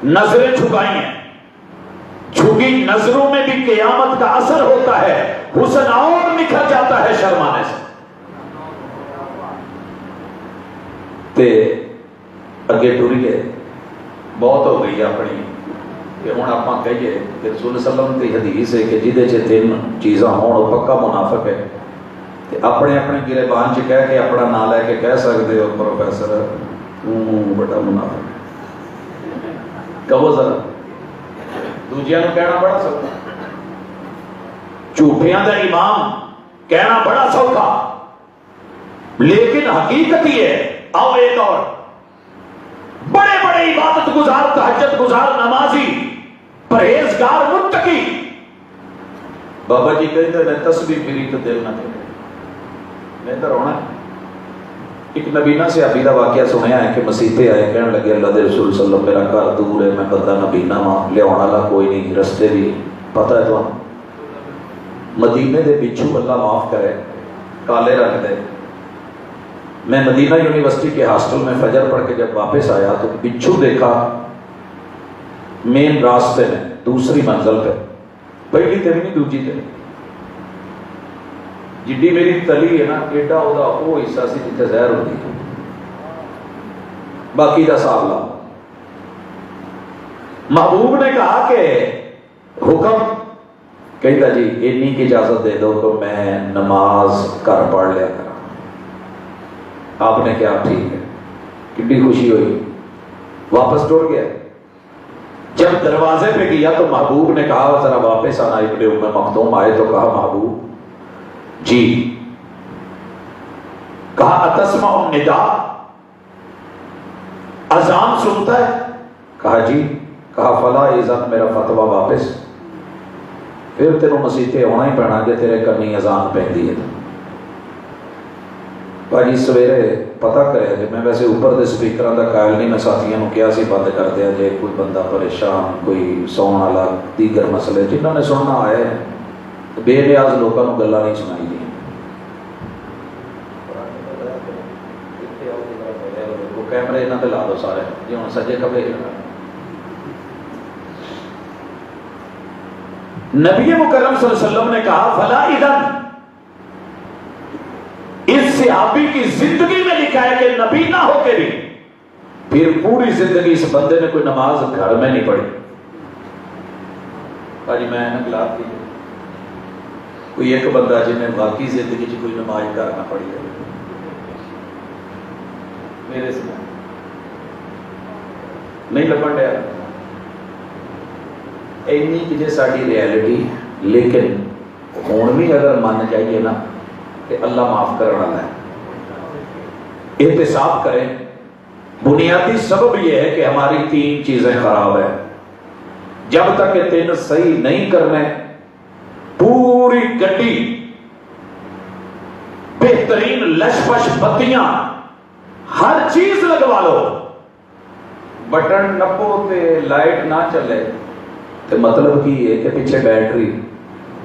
نظریں جھکائی ہیں، جھکی نظروں میں بھی قیامت کا اثر ہوتا ہے، حسن اور نکھر جاتا ہے شرمانے سے. تے اگے ٹریے بہت ہو گئی اپنی کہ ہوں آپ کہیے کہ رسول صلی اللہ علیہ وسلم کی حدیث ہے کہ جہدے چ 3 چیزاں ہون وہ پکا منافق ہے. اپنے اپنے گربان چ کہہ کے اپنا نام لے کے کہہ سکتے ہو پروفیسر بڑا منافق کہو ذرا دوجیاں نو کہنا بڑا سوکھا جھوٹیاں دا امام کہنا بڑا سوکھا لیکن حقیقت ہی ہے آؤ ایک اور بڑے بڑے عبادت گزار تہجد گزار نمازی پرہیزگار متقی بابا جی کہتے ہیں تسبیح پھری تو دل نہ کرے میں تو رونا ایک نبینا سے صحابی دا واقعہ سنیا ہے کہ مسیح پہ آئے کہنے لگے اللہ دے رسول صلی اللہ علیہ وسلم میرا گھر دور ہے میں بندہ نبینا ہاں لیاؤن والا کوئی نہیں رستے بھی پتہ ہے تو مدینے دے بچھو اللہ معاف کرے کالے رکھ دے میں مدینہ یونیورسٹی کے ہاسٹل میں فجر پڑھ کے جب واپس آیا تو بچھو دیکھا مین راستے میں دوسری منزل پہ پہلی تے نہیں دوجی تے جڈی میری تلی ہے نا ایڈا وہ حصہ سی جتنے زہر ہوتی ہے باقی کا حساب لا محبوب نے کہا کہ حکم کہتا جی اتنی کی اجازت دے دو کہ میں نماز گھر پڑھ لیا کرا آپ نے کہا ٹھیک ہے کتنی خوشی ہوئی واپس ٹوٹ گیا جب دروازے پہ گیا تو محبوب نے کہا ذرا واپس آنا ابن ام مکتوم آئے تو کہا محبوب جی کہا اتسمع النداء اذان سنتا ہے کہا جی کہا فلا اذن میرا فتویٰ واپس پھر تینوں مسیح ہونا ہی پینا جے تیرے کرنی اذان پہندی ہے بھاجی سویرے پتہ کرے کہ میں ویسے اوپر دے سپیکراں دا قائل نہیں میں ساتھیاں نو کیا سی بند کر دیا جے کوئی بندہ پریشان کوئی سون والا دیگر مسئلے جنہوں نے سننا آئے بے نیاز لوگوں کو گلا نہیں سنائی دی کیمرے انہاں تے لا دو سارے جی ہن سجے کبے نبی مکرم صلی اللہ علیہ وسلم نے کہا فلا اذن اس صحابی کی زندگی میں لکھا ہے کہ نبی نہ ہو کے بھی پھر پوری زندگی اس بندے نے کوئی نماز گھر میں نہیں پڑھی آج میں گلاف کی کوئی ایک بندہ جنہیں باقی زندگی چ کوئی نماز گھر نہ پڑھی ہے میرے سے نہیں لبن ڈیا اینی کہ جی ساری ریالٹی لیکن ہوں بھی اگر مان جائیے نا کہ اللہ معاف کرنے والا ہے احتساب کریں بنیادی سبب یہ ہے کہ ہماری 3 چیزیں خراب ہیں جب تک یہ 3 صحیح نہیں کرنے پوری گڈی بہترین لشپش بتیاں ہر چیز لگوا لو بٹن نپو تے لائٹ نہ چلے تو مطلب کی ہے کہ پیچھے بیٹری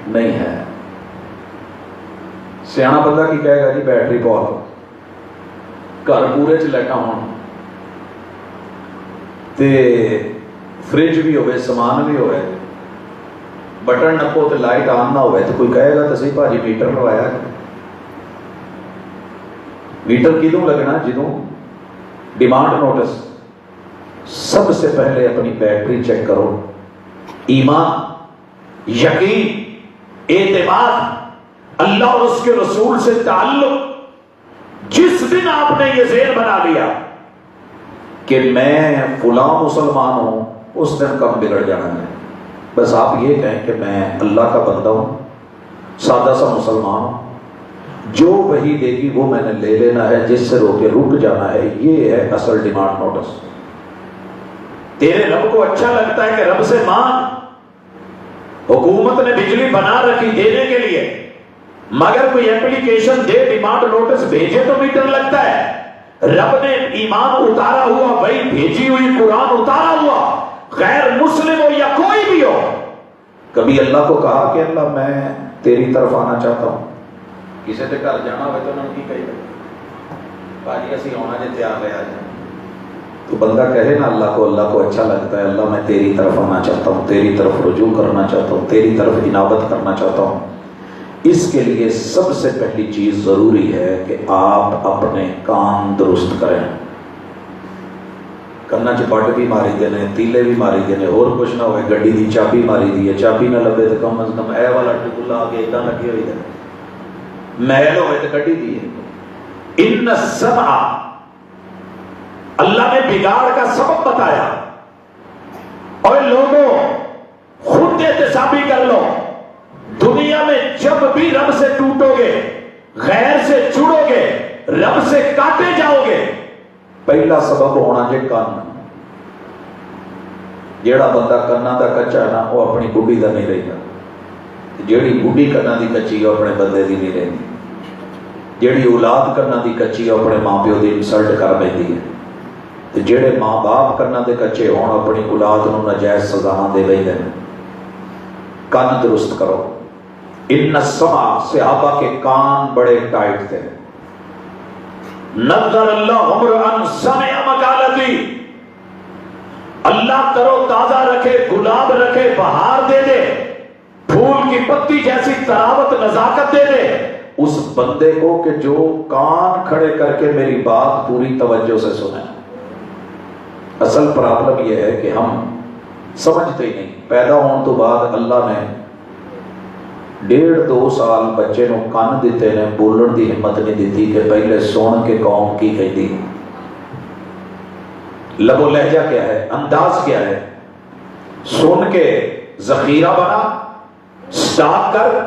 نہیں ہے سیاح بندہ کی کہے گا جی بیٹری پا لو گھر پورے چ لائٹاں ہون تے فریج بھی ہوئے سامان بھی ہوئے بٹن نپو تے لائٹ آن نہ ہوئے تو کوئی کہے گا تو صحیح بھاجی میٹر لوایا میٹر کدوں لگنا جدوں ڈیمانڈ نوٹس سب سے پہلے اپنی بیٹری چیک کرو ایمان یقین اعتماد اللہ اور اس کے رسول سے تعلق جس دن آپ نے یہ ذہن بنا لیا کہ میں فلاں مسلمان ہوں اس دن کم بگڑ جانا ہے بس آپ یہ کہیں کہ میں اللہ کا بندہ ہوں سادہ سا مسلمان ہوں جو وہی دے گی وہ میں نے لے لینا ہے جس سے روکے رک جانا ہے یہ ہے اصل ڈیمانڈ نوٹس تیرے رب کو اچھا لگتا ہے کہ رب سے مانگ حکومت نے بجلی بنا رکھی دینے کے لیے مگر کوئی اپلیکیشن دے ڈیمانڈ نوٹس بھیجے تو میٹر لگتا ہے رب نے ایمان اتارا ہوا بھائی بھیجی ہوئی قرآن اتارا ہوا غیر مسلم ہو یا کوئی بھی ہو کبھی اللہ کو کہا کہ اللہ میں تیری طرف آنا چاہتا ہوں کسی کے گھر جانا ہوئے تو انہوں نے کی کہی بھاجی اسی ہونا جی تیار ہے آج تو بندہ کہے نا اللہ کو اچھا لگتا ہے اللہ میں تیری طرف آنا چاہتا ہوں تیری طرف رجوع کرنا چاہتا ہوں تیری طرف انابت کرنا چاہتا ہوں اس کے لیے سب سے پہلی چیز ضروری ہے کہ آپ اپنے کان درست کریں کنا چپٹ بھی ماری دینے تیلے بھی ماری دینے اور کچھ نہ ہوئے گڈی دی چابی ماری دی ہے چابی نہ لبے تو کم از کم اے والا ٹکلا آگے اتنا لگی ہوئی ہے محل ہوئے تو کٹی دی ہے. ان السمع، اللہ نے بگاڑ کا سبب بتایا. اور لوگوں خود احتسابی کر لو، دنیا میں جب بھی رب سے ٹوٹو گے، غیر سے جڑو گے، رب سے کاٹے جاؤ گے، پہلا سبب ہونا جے کان. جیڑا بندہ کنا دا کچا ہے نا وہ اپنی بڈھی دا نہیں رہتا، جیڑی بڈھی کنا دی کچی ہے اپنے بندے دی نہیں رہتی، جیڑی اولاد کنا دی کچی ہے اپنے ماں پیو دی انسلٹ کر بیندی ہے، تے جیڑے ماں باپ کنا دے کچے ہون اپنی اولاد نو ناجائز سزاواں دے بیندے نے. کان درست کرو. ان السمع، صحابہ کے کان بڑے ٹائٹ تھے. نظر اللہ عمرا سمع مقالتی، اللہ کرو تازہ رکھے، گلاب رکھے، بہار دے دے، پھول کی پتی جیسی طراوت نزاکت دے دے اس بندے کو کہ جو کان کھڑے کر کے میری بات پوری توجہ سے سنے. اصل پرابلم یہ ہے کہ ہم سمجھتے ہی نہیں. پیدا ہونے تو بعد اللہ نے 1.5-2 سال بچے نو کان دیتے نے، بولن دی ہمت نہیں دیتی کہ پہلے سن کے قوم کی کہتی، لب و لہجہ کیا ہے، انداز کیا ہے. سن کے ذخیرہ بنا، سٹاک کر.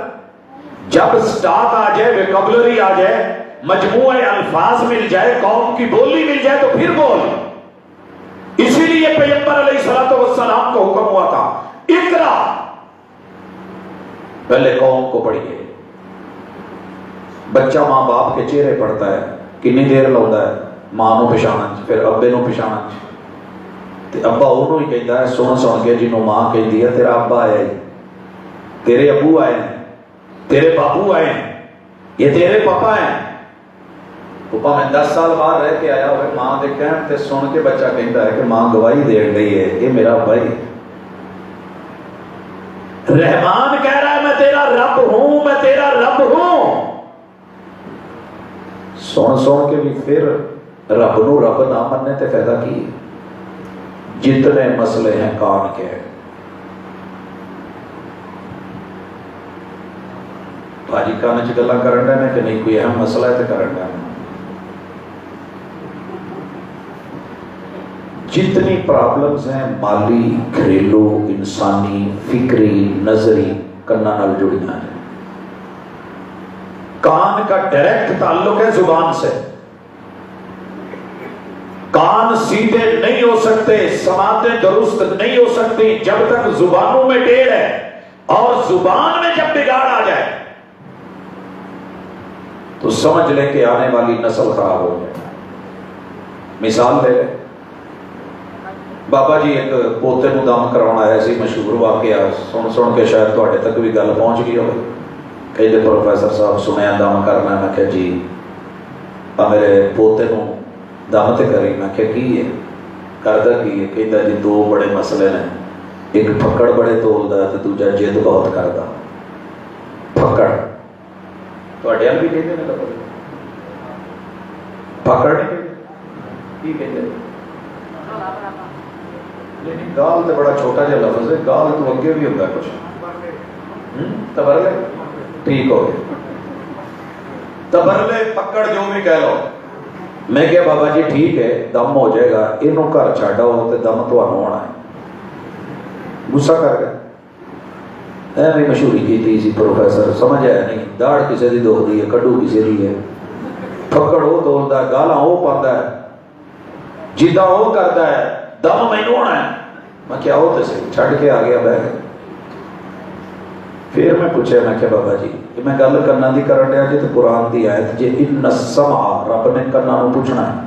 جب سٹاک آ جائے، ویکابلری آ جائے، مجموعہ الفاظ مل جائے، قوم کی بولی مل جائے تو پھر بول. اسی لیے پیغمبر علیہ الصلوۃ والسلام کو حکم ہوا تھا اقرا، پہلے قوم کو پڑھیے. بچہ ماں باپ کے چہرے پڑھتا ہے، کنی دیر لاؤندا ہے ماں نو پچھاڑن، پھر ابے نو پچھاڑن. تے ابا اونوں ہی کہندا ہے سن سن کے جنوں ماں کہندی ہے تیرا ابا آیا ہے، تیرے ابو آئے ہیں، تیرے باپو آئے ہیں، یہ تیرے پاپا ہیں. پاپا میں 10 سال بعد رہ کے آیا ہوئے، ماں دے کہن تے سن کے بچہ کہندا ہے کہ ماں گواہی دے گئی ہے یہ میرا بھائی. رحمان کہہ رہا ہے میں تیرا رب ہوں، میں تیرا رب ہوں. سن سن کے بھی پھر رب نو رب نہ مننے تے فائدہ کی. جتنے مسئلے ہیں کان کے، بھاجی کان چ گلاں کرن دے نے کہ نہیں کوئی اہم مسئلہ ہے تے کرن دے. جتنی پرابلمز ہیں مالی، گھریلو، انسانی، فکری، نظری، کنا نال جڑیاں ہیں. کان کا ڈائریکٹ تعلق ہے زبان سے. کان سیدھے نہیں ہو سکتے، سماعتیں درست نہیں ہو سکتی جب تک زبانوں میں ٹیڑھ ہے، اور زبان میں جب بگاڑ آ جائے تو سمجھ لے کہ آنے والی نسل خراب ہو جائے. مثال لے لے، بابا جی ایک پوتے نو دم کروانا آیا سی، مشہور واقعہ، سن سن کے شاید تواڈے تک بھی گل پہنچ گئی ہوگی. کہتے پروفیسر صاحب سنیا دم کرنا. میں کہا جی میرے پوتے نو دم تے کری. میں کہا کی ہے، کردا کی ہے؟ کہتا جی 2 بڑے مسئلے نے، ایک پھکڑ بڑے تولدا ہے تے دوجا جد بہت کردا. پھکڑ تواڈے ال بھی کہندے نے لفظ پھکڑ نہیں کی کہندے؟ لیکن گال تو بڑا چھوٹا جہا لفظ ہے، گال تو اگے بھی ہوتا ہے کچھ. تبرلے ٹھیک ہو گیا، تبرلے پکڑ جو بھی کہہ لو. میں کہا بابا جی ٹھیک ہے دم ہو جائے گا، انہوں گھر چھاڑو تے دم تہانوں ہونا ہے. غصہ کر گیا. ایویں مشہوری کی سی پروفیسر، سمجھ آیا نہیں. داڑھ کسی دی دکھدی ہے، کڈو کسی دی ہے، پکڑ وہ تولدا ہے، گالاں وہ پاندا ہے، جدا وہ کردا ہے، دم مینوں ہونا ہے. میں کیا ہو تے سی چھڈ کے آ گیا بہ گیا. پھر میں پوچھا، میں کہ بابا جی کہ میں گل کرنا دی کرن دیا جی تو قرآن دی آیت جی ان السمع، رب نے کنا نو پوچھنا ہے،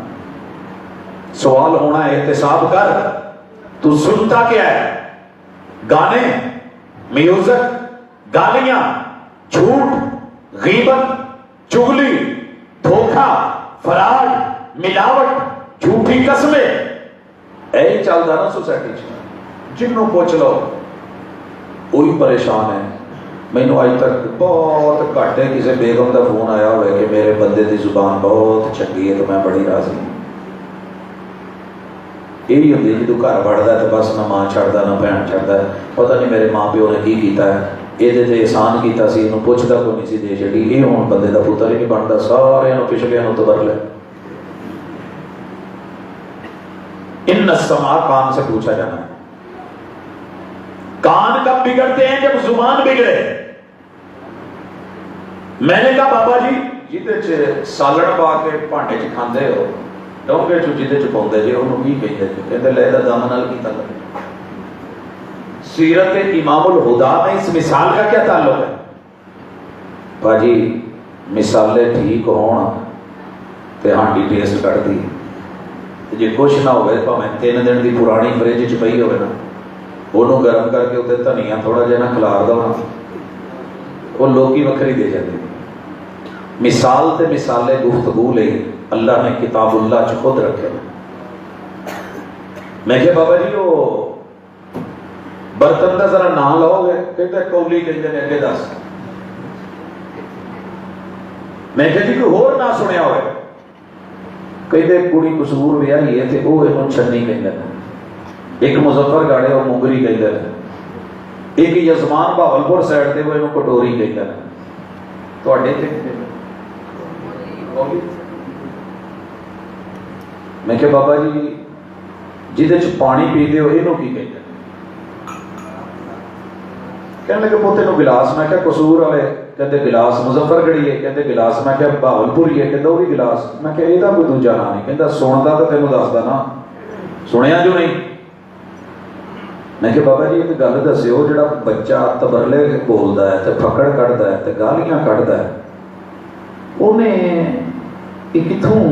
سوال ہونا ہے، احتساب کر تو سنتا کیا ہے؟ گانے، میوزک، گالیاں، جھوٹ، غیبت، چغلی، دھوکہ، فراڈ، ملاوٹ، جھوٹی قسمیں، اے چلدا نا سوسائٹی چ. جنوں پوچھ لو وہی پریشان ہے. مینوں اج تک بہت گھٹ ہے کسی بیگم کا فون آیا ہوئے کہ میرے بندے دی زبان بہت چنگی ہے تو میں بڑی راضی ہوں. یہی ہوتی جدوں گھر وڑدا ہے تو بس نہ ماں چھڑدا نہ بہن چھڑدا ہے، پتہ نہیں میرے ماں پیو نے کی کیتا ہے. یہ احسان کیتا سی انہوں پوچھتا کوئی نہیں سی دے چڑی یہ ہوں بندے کا پتر ہی نہیں بنتا سارے پچھلے تبر لے ان السماء کان سے پوچھا جانا ہے کان کب بگڑتے ہیں جب زبان بگڑے میں نے کہا بابا جی جیدے سالن پا کے پانڈے چ کھاندے ہو ڈونگے چ جیدے چ پاؤندے جے انہوں کی کہندے کہندے لے دا دم نال کیتا کرے سیرت امام الہدا میں اس مثال کا کیا تعلق ہے باجی مثالیں ٹھیک ہون تے ہانڈی ٹیسٹ کر دی جی کچھ نہ ہوئے پاویں 3 دن دی پرانی فریج چ پئی ہوئے نا انہوں گرم کر کے اتنے دھنیا تھوڑا جہا نہ کھلار دو وہ لوکی وکری دے جاتے مثال تے مثالیں گفتگو لئی اللہ نے کتاب اللہ چ خود رکھے میں کہ بابا جی وہ برتن کا ذرا نام لو گے کہتے کولی کہتے ہیں اگے دس میں کہ جی کوئی اور نہ سنیا ہوئے کہتے کڑی قصور ویاہی ہے تے وہ انہوں چھنی کہتے ہیں ایک مظفر گاڑے وہ مغری کہتے ہیں ایک یزمان بہاولپور سائڈ تے وہ انہوں کٹوری کہتے ہیں تو اڈے تھے میں کہ بابا جی جیدے چ پانی پی دے ہو انہوں کی کہتے ہیں کہنے لگے پوتے نو گلاس میں کیا قصور والے کہتے گلاس مظفر گڑی ہے کہتے گلاس میں کیا بہاولپوری ہے کہتے وہ بھی گلاس میں کہ یہ کوئی دوجا نہ نہیں کہتا سنتا تو تینوں دسدا نا سنیا جو نہیں میں کہ بابا جی ایک گل دسیو جڑا بچہ تبرلے بولدا ہے تے پھکڑ کڈدا ہے تے گالیاں کڈدا ہے انہیں یہ کتھوں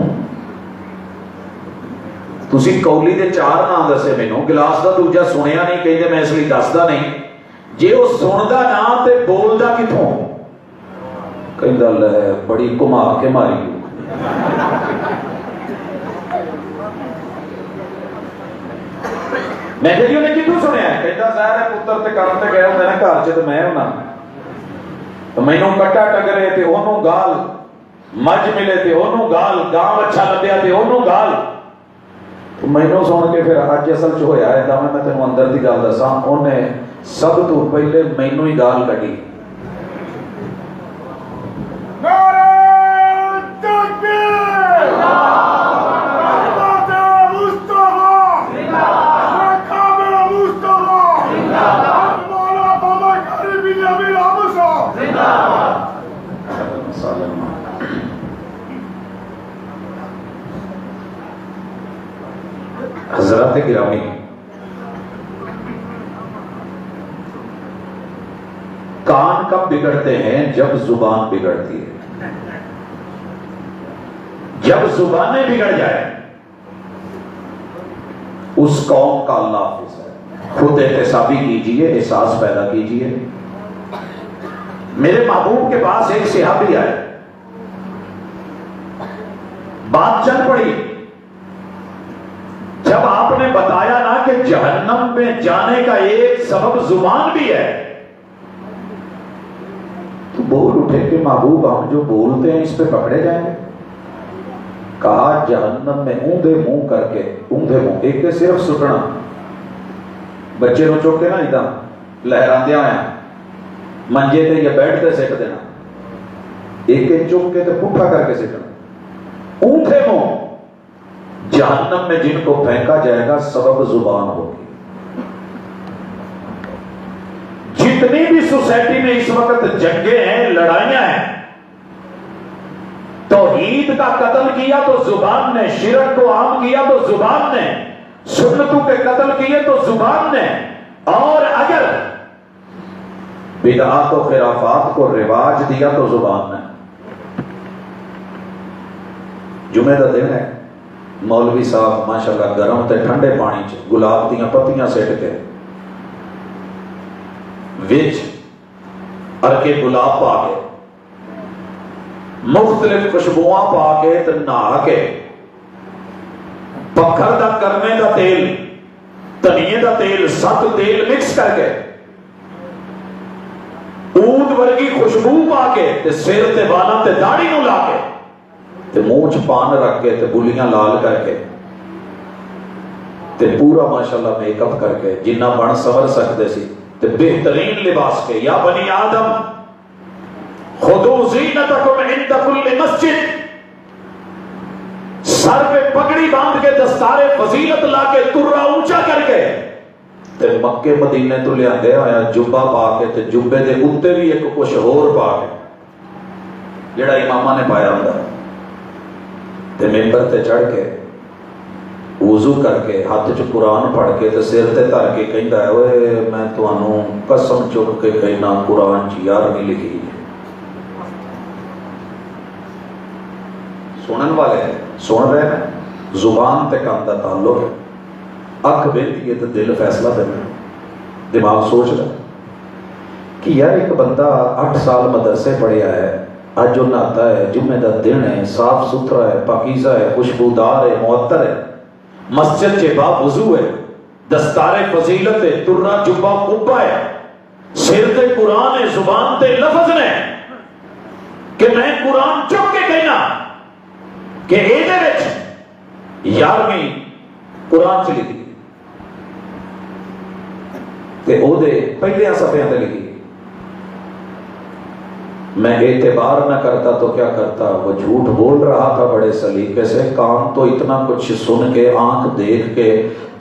تسی کولی دے 4 نام دسے مینوں گلاس دا دوجا سنیا نہیں کہندے میں اس لیے دسدا نہیں جے وہ سندا نہ تے بولدا کتھوں کہندا لے بڑی گھما کے ماری میں کہ نے کتوں سنیا کہندا ظاہر ہے پتر تے کام تے گئے ہوندے نا گھر چ تے میں ہونا تو مینوں کٹا ٹگرے تے اونوں گال مجھ ملے تے اونوں گال گاں اچھا لبیا تے اونوں گال تو مینوں سن کے پھر اج اصل چ ہویا ہے تا میں تینوں اندر دی گل دساں اونے سب تو پہلے مینوں ہی گال کڈی حضرات گرامی کان کب بگڑتے ہیں جب زبان بگڑتی ہے جب زبانیں بگڑ جائیں اس قوم کا اللہ حافظ ہے خود احتسابی کیجئے احساس پیدا کیجئے میرے محبوب کے پاس ایک صحابی آئے بات چل پڑی جب آپ نے بتایا نا کہ جہنم میں جانے کا ایک سبب زبان بھی ہے تو بول اٹھے کہ محبوب ہم جو بولتے ہیں اس پہ پکڑے جائیں گے کہا جہنم میں اوندھے منہ کر کے اوندھے منہ ایک کے صرف سٹنا بچے نو چوک کے نا ادھا لہران دیا آیا منجے تے یا بیٹھ تے سیٹ دینا ایک کے چوک کے تے پٹھا کر کے سیٹنا اوندھے منہ جہنم میں جن کو پھینکا جائے گا سبب زبان ہوگی جتنی بھی سوسائٹی میں اس وقت جنگیں ہیں لڑائیاں ہیں توحید کا قتل کیا تو زبان نے شرک کو عام کیا تو زبان نے سنتوں کے قتل کیے تو زبان نے اور اگر بدعات و خرافات کو رواج دیا تو زبان نے جمعہ دا دن ہے مولوی صاحب ماشاءاللہ گرم تے ٹھنڈے پانی چ گلاب دیاں پتیاں سٹ کے وچ ارکے گلاب پا کے مختلف خوشبواں پا کے تے نہا کے پکھر دا کرمے دا تیل تنیے دا تیل 7 تیل مکس کر کے اود ورگی خوشبو پا کے تے سر تے بالاں تے داڑھی نو لا کے تے منہ چ پان رکھ کے تے بلیاں لال کر کے تے پورا ماشاءاللہ میک اپ کر کے جنہ بن سور سکتے سی تو بہترین لباس کے، یا بنی آدم خذوا زینتکم عند کل مسجد، سر پہ پگڑی باندھ کے دستار فضیلت لا کے ترا اونچا کر کے تے مکے مدینے تو لیا آیا جبہ پا کے تے جبے دے اوتے بھی ایک کچھ ہور پا کے جڑا امامہ نے پایا ہوندا تے ممبر تے چڑھ کے وضو کر کے ہاتھ چ قرآن پڑھ کے تے سر تے دھر کے کہندا ہے اوئے میں تانوں قسم چک کے کہنا قرآن چ یار نہیں لکھی سنن والے سن رہے ہیں، زبان تے کام دا تعلق ہے، اکھ بہتی ہے تو دل فیصلہ دینا، دماغ سوچ رہا کہ یار ایک بندہ 8 سال مدرسے پڑھیا ہے، آج جو نہاتا ہے، جمعہ دا دن ہے، صاف ستھرا ہے، پاکیزہ ہے، خوشبودار ہے، معطر ہے، مسجد کے با وضو ہے، دستار فضیلت ہے، ترا جبہ قبہ ہے، سر تے قرآن ہے، زبان تے لفظ نے کہ میں قرآن چک کے کہنا کہ ایدے وچ 11ویں قرآن چلی تھی تے او دے پہلے صفحے تے لکھی میں اعتبار نہ کرتا تو کیا کرتا، وہ جھوٹ بول رہا تھا بڑے سلیقے سے، کان تو اتنا کچھ سن کے، آنکھ دیکھ کے،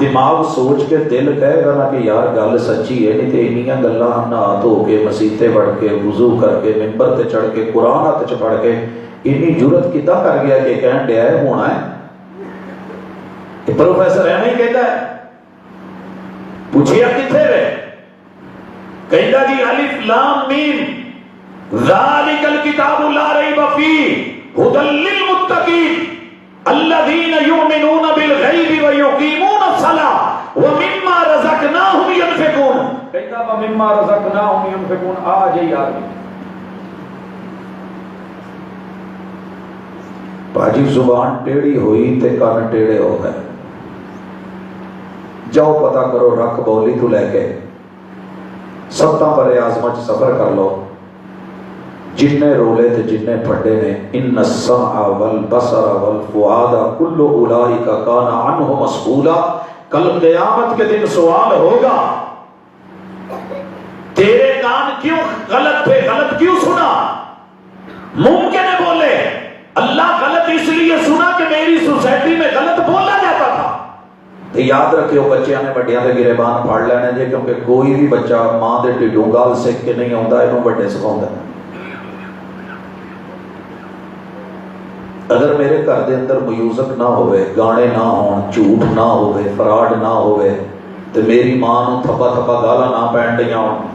دماغ سوچ کے، دل کہے گا نا کہ یار گل سچی ہے، نہیں تے انیاں گلاں نہا دھو کے مسیتے پڑھ کے وضو کر کے ممبر تے چڑھ کے قرآن ہاتھ چ پڑھ کے اتنی جرت کتا کر گیا کہ کہن ڈیا ہے ہونا ہے کہ پروفیسر ہے نہیں کہتا ہے، پوچھیا کتنے رہے، کہتا جی الف لام میم ذالک الکتاب لا ریب فیہ ھدی للمتقین الذین یؤمنون بالغیب ویقیمون الصلاۃ ومما رزقناہم ینفقون، کہتا ومما رزقناہم ینفقون آ جائی آگے باجی زبان ٹیڑھی ہوئی تے کان ٹیڑھے ہو گئے، جاؤ پتہ کرو رکھ بولی تو لے کے ستاں پر آزمہ چ سفر کر لو، جننے رولے تے جننے پھڈے نے، ان السمع والبصر والفؤاد کل اولئک کان عنہ مسئولا، کل قیامت کے دن سوال ہوگا تیرے کان کیوں غلط تھے، غلط کیوں سنا، ممکن ہے بولے اللہ غلط اس لیے سنا کہ میری سوسائٹی میں غلط بولا جاتا تھا، تو یاد رکھیو بچیاں نے بڑیاں دے گریبان پھاڑ لینے جے، کیونکہ کوئی بھی بچہ ماں دے ٹھڈوں گال سکھ کے نہیں آوندا، اینوں بڑے سکھاوندا ہے۔ اگر میرے گھر دے اندر میوزک نہ ہوئے، گانے نہ ہون، جھوٹ نہ ہوئے، فراڈ نہ ہوئے، تو میری ماں نو تھپا تھپا گالاں نہ پین ڈیاں ہون،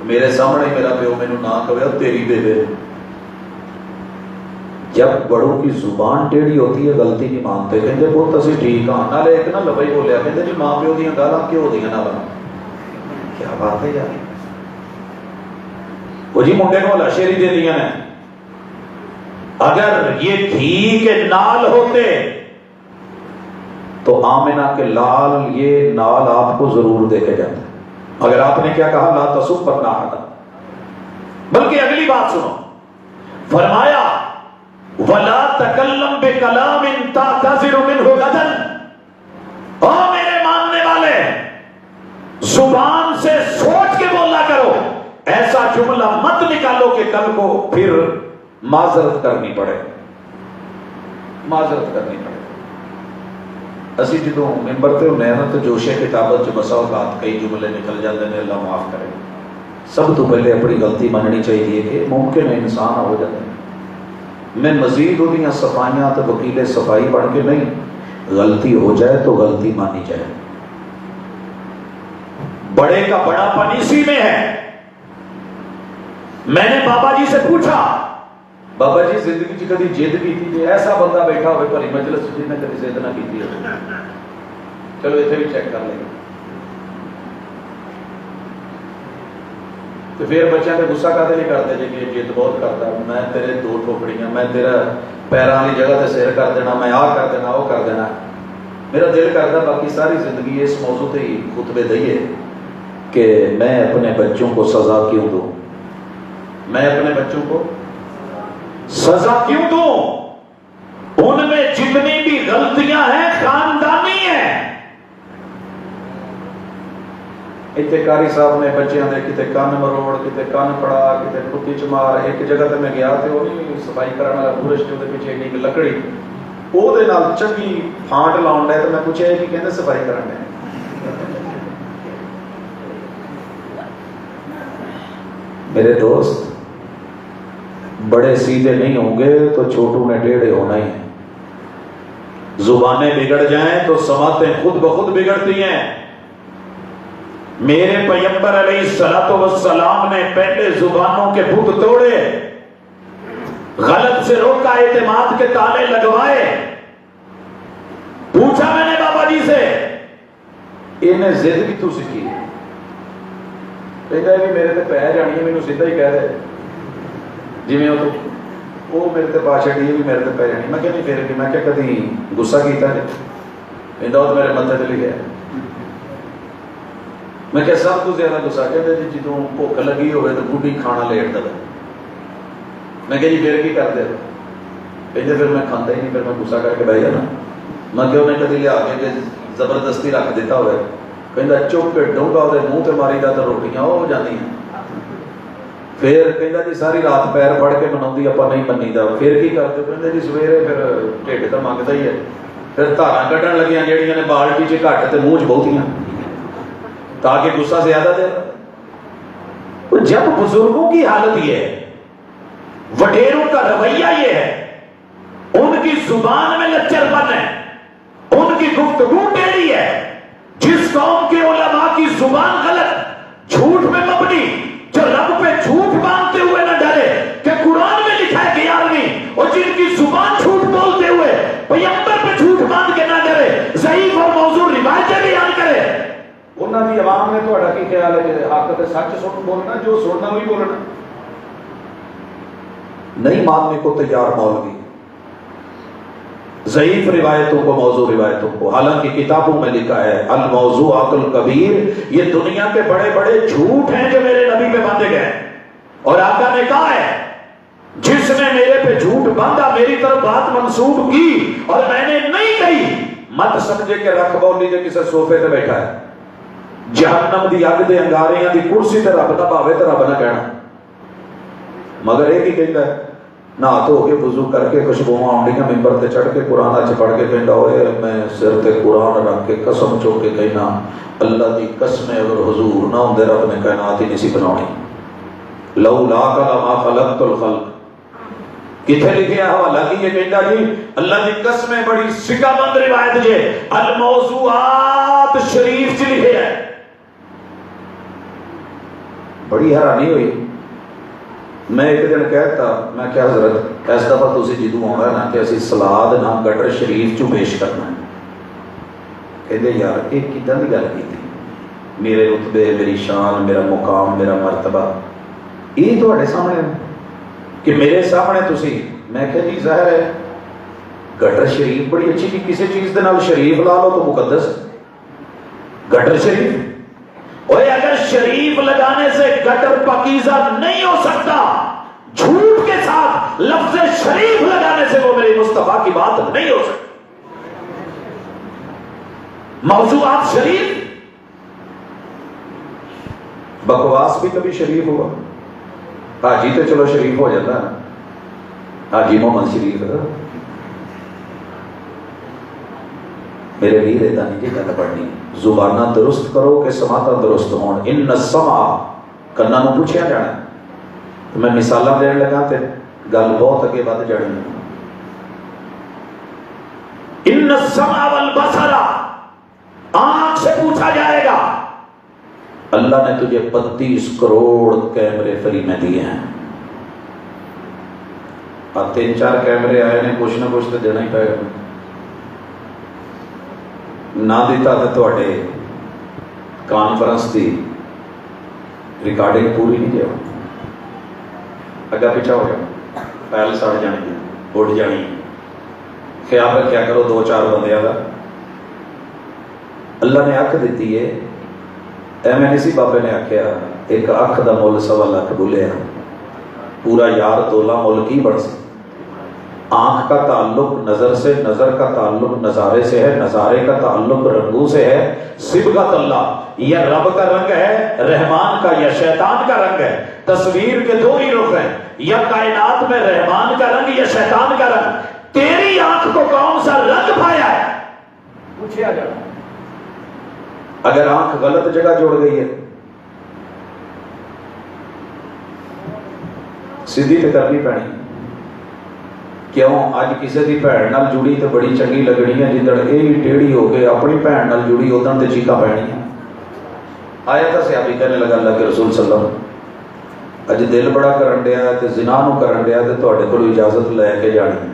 میرے سامنے میرا پیو مینوں نہ کہے تیری بیبے، جب بڑوں کی زبان ٹیڑھی ہوتی ہے غلطی نہیں مانتے، کہتے بہت اسی ٹھیک ہاں، نالے ایک نہ لبئی بولیا کہتے جی ماں پیو دیاں گالاں کیوں دیاں نہ بنا، کیا بات ہے یار، وہ جی منڈے کو لاشیری دے دیاں نے، اگر یہ تھی کہ نال ہوتے تو آمنہ کے لال یہ نال آپ کو ضرور دے کے جاتا، اگر آپ نے کیا کہا لا تصب ابناءنا، بلکہ اگلی بات سنو، فرمایا وَلَا تَكَلَّمْ بِكَلَامٍ تَعْتَذِرُ مِنْهُ غَدًا، او میرے ماننے والے زبان سے سوچ کے بولا کرو، ایسا جملہ مت نکالو کہ کل کو پھر معذرت کرنی پڑے، معذرت کرنی پڑے۔ اسی جدوں ممبر تے ہونے نا تو جوشے کتابت چ بسا اوقات کئی جملے نکل جاندے نے، اللہ معاف کرے، سب تو پہلے اپنی غلطی مننی چاہیے کہ ممکن ہے انسان ہو جاتا ہے، میں مزید انہیں صفائیاں تو وکیل صفائی پڑھ کے نہیں، غلطی ہو جائے تو غلطی مانی جائے، بڑے کا بڑا پن اسی میں ہے۔ میں نے بابا جی سے پوچھا بابا جی زندگی چ کبھی جد کی تھی، ایسا بندہ بیٹھا ہوئے بھلی مجلس جس نے کبھی زد نہ کی تھی، چلو اتنے بھی چیک کر لیں گے، تو پھر بچوں نے غصہ کرتے نہیں کرتے جی کہ جد بہت کرتا، میں تیرے 2 ٹھوکڑیاں، میں تیرا پیروں والی جگہ تے سیر کر دینا، میں آ کر دینا وہ کر دینا، میرا دل کرتا باقی ساری زندگی اس موضوع تے ہی خطبے دئیے کہ میں اپنے بچوں کو سزا کیوں دوں، میں اپنے بچوں کو سزا کیوں دوں، ان میں جتنی بھی غلطیاں ہیں خاندانی ہیں، اتنے قاری صاحب نے بچیاں دے کتے کان مروڑ کتے کان پڑا کتے کتی چمار. ایک جگہ تے میں گیا تے وہ نہیں صفائی کرنے والا برش دے پیچھے ایک لکڑی وہ دے نال چنگی پھانٹ لاؤن ڈے. تو میں پوچھا یہ کہندے صفائی کرن ڈے. میرے دوست بڑے سیدھے نہیں ہوں گے تو چھوٹوں نے ٹیڑھے ہونا ہی. زبانیں بگڑ جائیں تو سماعتیں خود بخود بگڑتی ہیں. میرے پیغمبر علیہ الصلوۃ والسلام نے پہلے زبانوں کے بت توڑے, غلط سے روکا, اعتماد کے تالے لگوائے. پوچھا میں نے بابا جی سے انہیں ضد بھی تو سیکھی کہتا ہے بھی میرے تے پہ جانی ہے, مینوں سیدھا ہی کہہ دے جی میں وہ میرے تے پا چھڑی ہے بھی میرے تے پہ جانی. میں کہ نہیں پھر بھی میں کہ کدی غصہ کیتا ہے کہندا وہ میرے متھے تے لکھیا. میں کہ سب تو زیادہ غصہ کہتے جی جدوں بھوک لگی ہوئے تو بوڑھی کھانا لیٹ دے. میں کہ جی پھر کی کر دے کہتے پھر میں کھاتا ہی نہیں, پھر میں غصہ کر کے بہ جانا. میں کہ انہیں کدی لیا کے زبردستی رکھ دیتا ہوئے کہندا چپ کے ڈونگا وہ منہ تے ماری دا تو روٹیاں ہو جاتی ہیں. پھر کہندا جی ساری رات پیر پڑھ کے مناؤندی اپا نہیں منی دا. پھر کی کرتے کہندا جی سویرے پھر ڈھڈ تو منگدا ہی ہے. پھر دھاراں کڈن لگیاں جہڑیاں نے بالٹی چ گھٹ تے منہ چ بہتیاں تاکہ غصہ زیادہ دے. جب بزرگوں کی حالت یہ ہے, وڈیروں کا رویہ یہ ہے, ان کی زبان میں لچر پن ہے, ان کی گفتگو ٹیڑھی ہے. جس قوم کے علماء کی زبان غلط جھوٹ میں مبنی, جو رب پہ جھوٹ باندھتے ہوئے نہ ڈرے کہ قرآن میں لکھا ہے کہ آدمی, اور جن کی زبان جھوٹ بولتے ہوئے پیغمبر پہ جھوٹ باندھ کے نہ ڈرے, ضعیف اور موضوع روایتیں بیان کرے, انہاں دی عوام نے تہاڈا کی خیال ہے کہ حق تے سچ سن بولنا, جو سننا وہی بولنا. نہیں ماننے کو تیار مولوی ضعیف روایتوں کو, موضوع روایتوں کو. حالانکہ کتابوں میں لکھا ہے الموضوعات الکبیر, یہ دنیا کے بڑے بڑے جھوٹ ہیں جو میرے نبی پہ باندھے گئے. اور آقا نے کہا ہے جس نے میرے پہ جھوٹ باندھا, میری طرف بات منسوب کی اور میں نے نہیں کہی, مت سمجھے کہ رکھ بولی دے کسی صوفے تے بیٹھا ہے. جہنم دی اگ دے انگاریاں دی کرسی تے رب نہ پاوے تے رب نہ کہنا. مگر ایک ہی کہتا ہے نہا دھو کے وضو کر کے خوشبوواں آؤندیاں ممبر تے چڑھ کے قرآن اچ پڑھ کے کہندا ہوئے میں سر تے قرآن رکھ کے قسم چو کے کہنا اللہ دی قسم اگر حضور نہ ہوندے رب نے کائنات ہی نہیں سی بناونی. لولاک لما خلقت الخلق کتنے لکھے حوالہ کی یہ کہندا جی اللہ دی قسم بڑی سکہ بند روایت جے الموضوعات شریف چ لکھے ہے. بڑی حیرانی ہوئی. میں ایک دن کہتا میں کیا حضرت اس دفعہ تسی جدوں آنا نا کہ اسی سلاد نہ گٹر شریف چوں پیش کرنا ہے. کہندے یار یہ کداں دی گل کیتی, میرے رتبے, میری شان, میرا مقام, میرا مرتبہ یہ تواڈے سامنے کہ میرے سامنے تسی. میں کہ جی ظاہر ہے گٹر شریف بڑی اچھی چیز, کسی چیز دے نال شریف لا لو تو مقدس. گٹر شریف اوے اگر شریف لگانے سے گٹر پاکیزہ نہیں ہو سکتا, جھوٹ کے ساتھ لفظ شریف لگانے سے وہ میرے مصطفیٰ کی بات نہیں ہو سکتی. موضوعات شریف, بکواس بھی کبھی شریف ہوا. حاجی تو چلو شریف ہو جاتا ہے, حاجی محمد شریف میرے لیے رہتا نہیں جی گل پڑھنی. زبانہ درست کرو کہ سماعتاں درست ہون. ان السمع کنا نو پوچھیا جانا. میں مثالاں دین لگا تے گل بہت اگے ود جانی. ان السمع والبصر, آنکھ سے پوچھا جائے گا. اللہ نے تجھے 32 کروڑ کیمرے فری میں دیے ہیں. 3-4 کیمرے آئے نے, کچھ نہ کچھ تو دینا ہی پائے گا. نہ دیتا تو تواڈے کانفرنس دی ریکارڈنگ پوری نہیں جائے, اگا پیچھا ہو جائے, پہل سڑ جانی, اڑ جانی. خیال رکھیا کرو 2-4 بندیاں دا. اللہ نے اکھ دیتی ہے, ایویں نہیں سی بابے نے آکھیا ایک اکھ دا مول 1.25 لاکھ بولیا, پورا یار تولا مول کی بن سی. آنکھ کا تعلق نظر سے، نظر کا تعلق نظارے سے ہے، نظارے کا تعلق رنگوں سے ہے۔ صبغت اللہ، یا رب کا رنگ ہے رحمان کا یا شیطان کا رنگ ہے۔ تصویر کے دو ہی رخ ہیں، یا کائنات میں رحمان کا رنگ یا شیطان کا رنگ۔ تیری آنکھ کو کون سا رنگ پایا ہے پوچھا جائے۔ اگر آنکھ غلط جگہ جوڑ گئی ہے سیدھی تو کرنی پڑی۔ کیوں اج کسی دی بھੈਣ نال جڑی تو بڑی چنگی لگنی ہے، جدڑ یہ بھی ٹیڑھی ہو کے اپنی بھੈਣ نال جڑی ادھر تے چیخاں پینی۔ آیا تھا صحابی کہنے لگا اللہ کے رسول صلی اللہ علیہ وسلم اج دل بڑا کرن دیا تے زنا نو کرن دیا تے تواڈے کول اجازت لے کے جانی ہے۔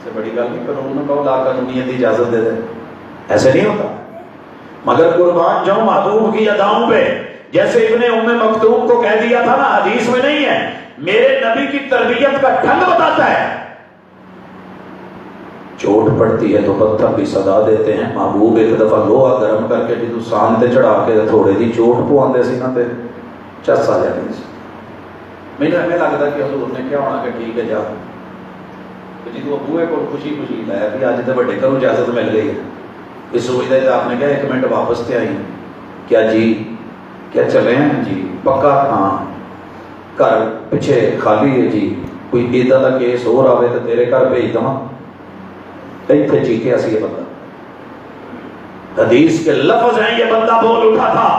سے بڑی گل نہیں، قانون کو لا قانونیت کی اجازت دے دے، ایسے نہیں ہوتا۔ مگر قربان جاؤں محبوب کی اداؤں پہ، جیسے ابن ام مکتوم کو کہہ دیا تھا نا، حدیث میں نہیں ہے، میرے نبی کی تربیت کا ڈھنگ بتاتا ہے۔ چوٹ پڑتی ہے تو پتھر بھی صدا دیتے ہیں۔ محبوب ایک دفعہ لوہا گرم کر کے جدو سان تے چڑھا کے تھوڑے دی چوٹ پواندے سی نا تے چس آ جاتی سی۔ مینوں ایویں لگدا کہ حضور نے کیا ہونا کہ ٹھیک ہے جا، جدو ابوے کو خوشی خوشی لایا کہ اج تے بڑے گھروں اجازت مل گئی ہے، اس سوچدے تے آپ نے کہا 1 منٹ واپس تے آئی، کیا جی کیا چلے ہیں جی، پکا ہاں گھر پیچھے خالی ہے جی، کوئی ایدا دا کیس ہو آوے تو تیرے گھر بھیج دواں۔ ایتھے چیخیا سی یہ بندہ، حدیث کے لفظ ہیں، یہ بندہ بول اٹھا تھا،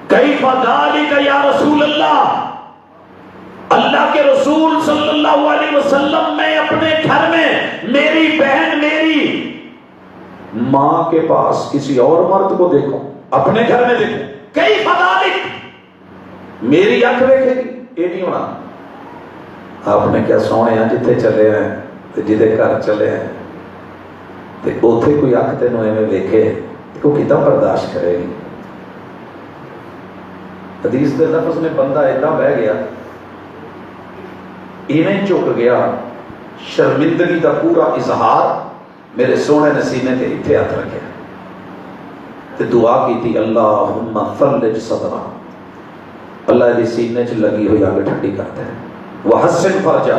کیف ذالک یا رسول اللہ، اللہ کے رسول صلی اللہ علیہ وسلم، میں اپنے گھر میں میری بہن میری ماں کے پاس کسی اور مرد کو دیکھوں، اپنے گھر میں دیکھوں، کیف ذالک، میری آنکھ دیکھے گی، یہ نہیں ہونا۔ آپ نے کیا سونے ہیں جتھے چلے ہیں جدے گھر چلے ہیں تے اوتھے کوئی آنکھ تینوں ایویں ویکھے تو کتنا برداشت کرے گی۔ حدیث کے لفظ میں بندہ ایسا بہ گیا، ایویں جھک گیا، شرمندگی کا پورا اظہار میرے سونے نے سینے تے اتنے ہاتھ رکھا تے دعا کی تھی، اللہم ثلج صدرہ، اللہ دی سینے چ لگی ہوئی آگ ٹھنڈی کرتا ہے، وحسن فرجہ،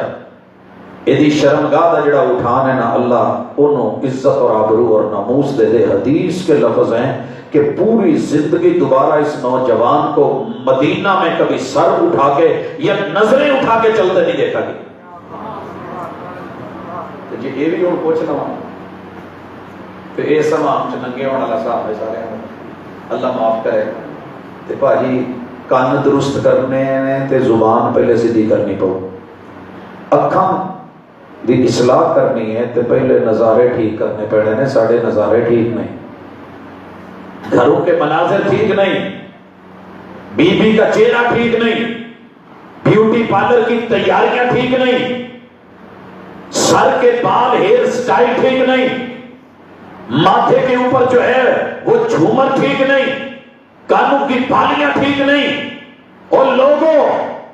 یہ شرمگاہ دا جڑا اٹھان ہے نا، اللہ انہوں عزت اور آبرو اور ناموس دے دے۔ حدیث کے لفظ ہیں کہ پوری زندگی دوبارہ اس نوجوان کو مدینہ میں کبھی سر اٹھا کے یا نظریں اٹھا کے چلتے نہیں دیکھا گیا۔ جی یہ بھی ہوں پوچھ لوں تو یہ سمام چ ننگے ہونے والا صاحب ہے سارے، اللہ معاف کرے تے بھاجی کان درست کرنے تے زبان پہلے سیدھی کرنی پو، اکھاں دی اصلاح کرنی ہے تے پہلے نظارے ٹھیک کرنے پڑے نے، ساڑھے نظارے ٹھیک نہیں، گھروں کے مناظر ٹھیک نہیں، بی بی کا چہرہ ٹھیک نہیں، بیوٹی پارلر کی تیاریاں ٹھیک نہیں، سر کے بال ہیئر سٹائل ٹھیک نہیں، ماتھے کے اوپر جو ہے وہ جھومر ٹھیک نہیں، کانوں کی بالیاں ٹھیک نہیں، اور لوگوں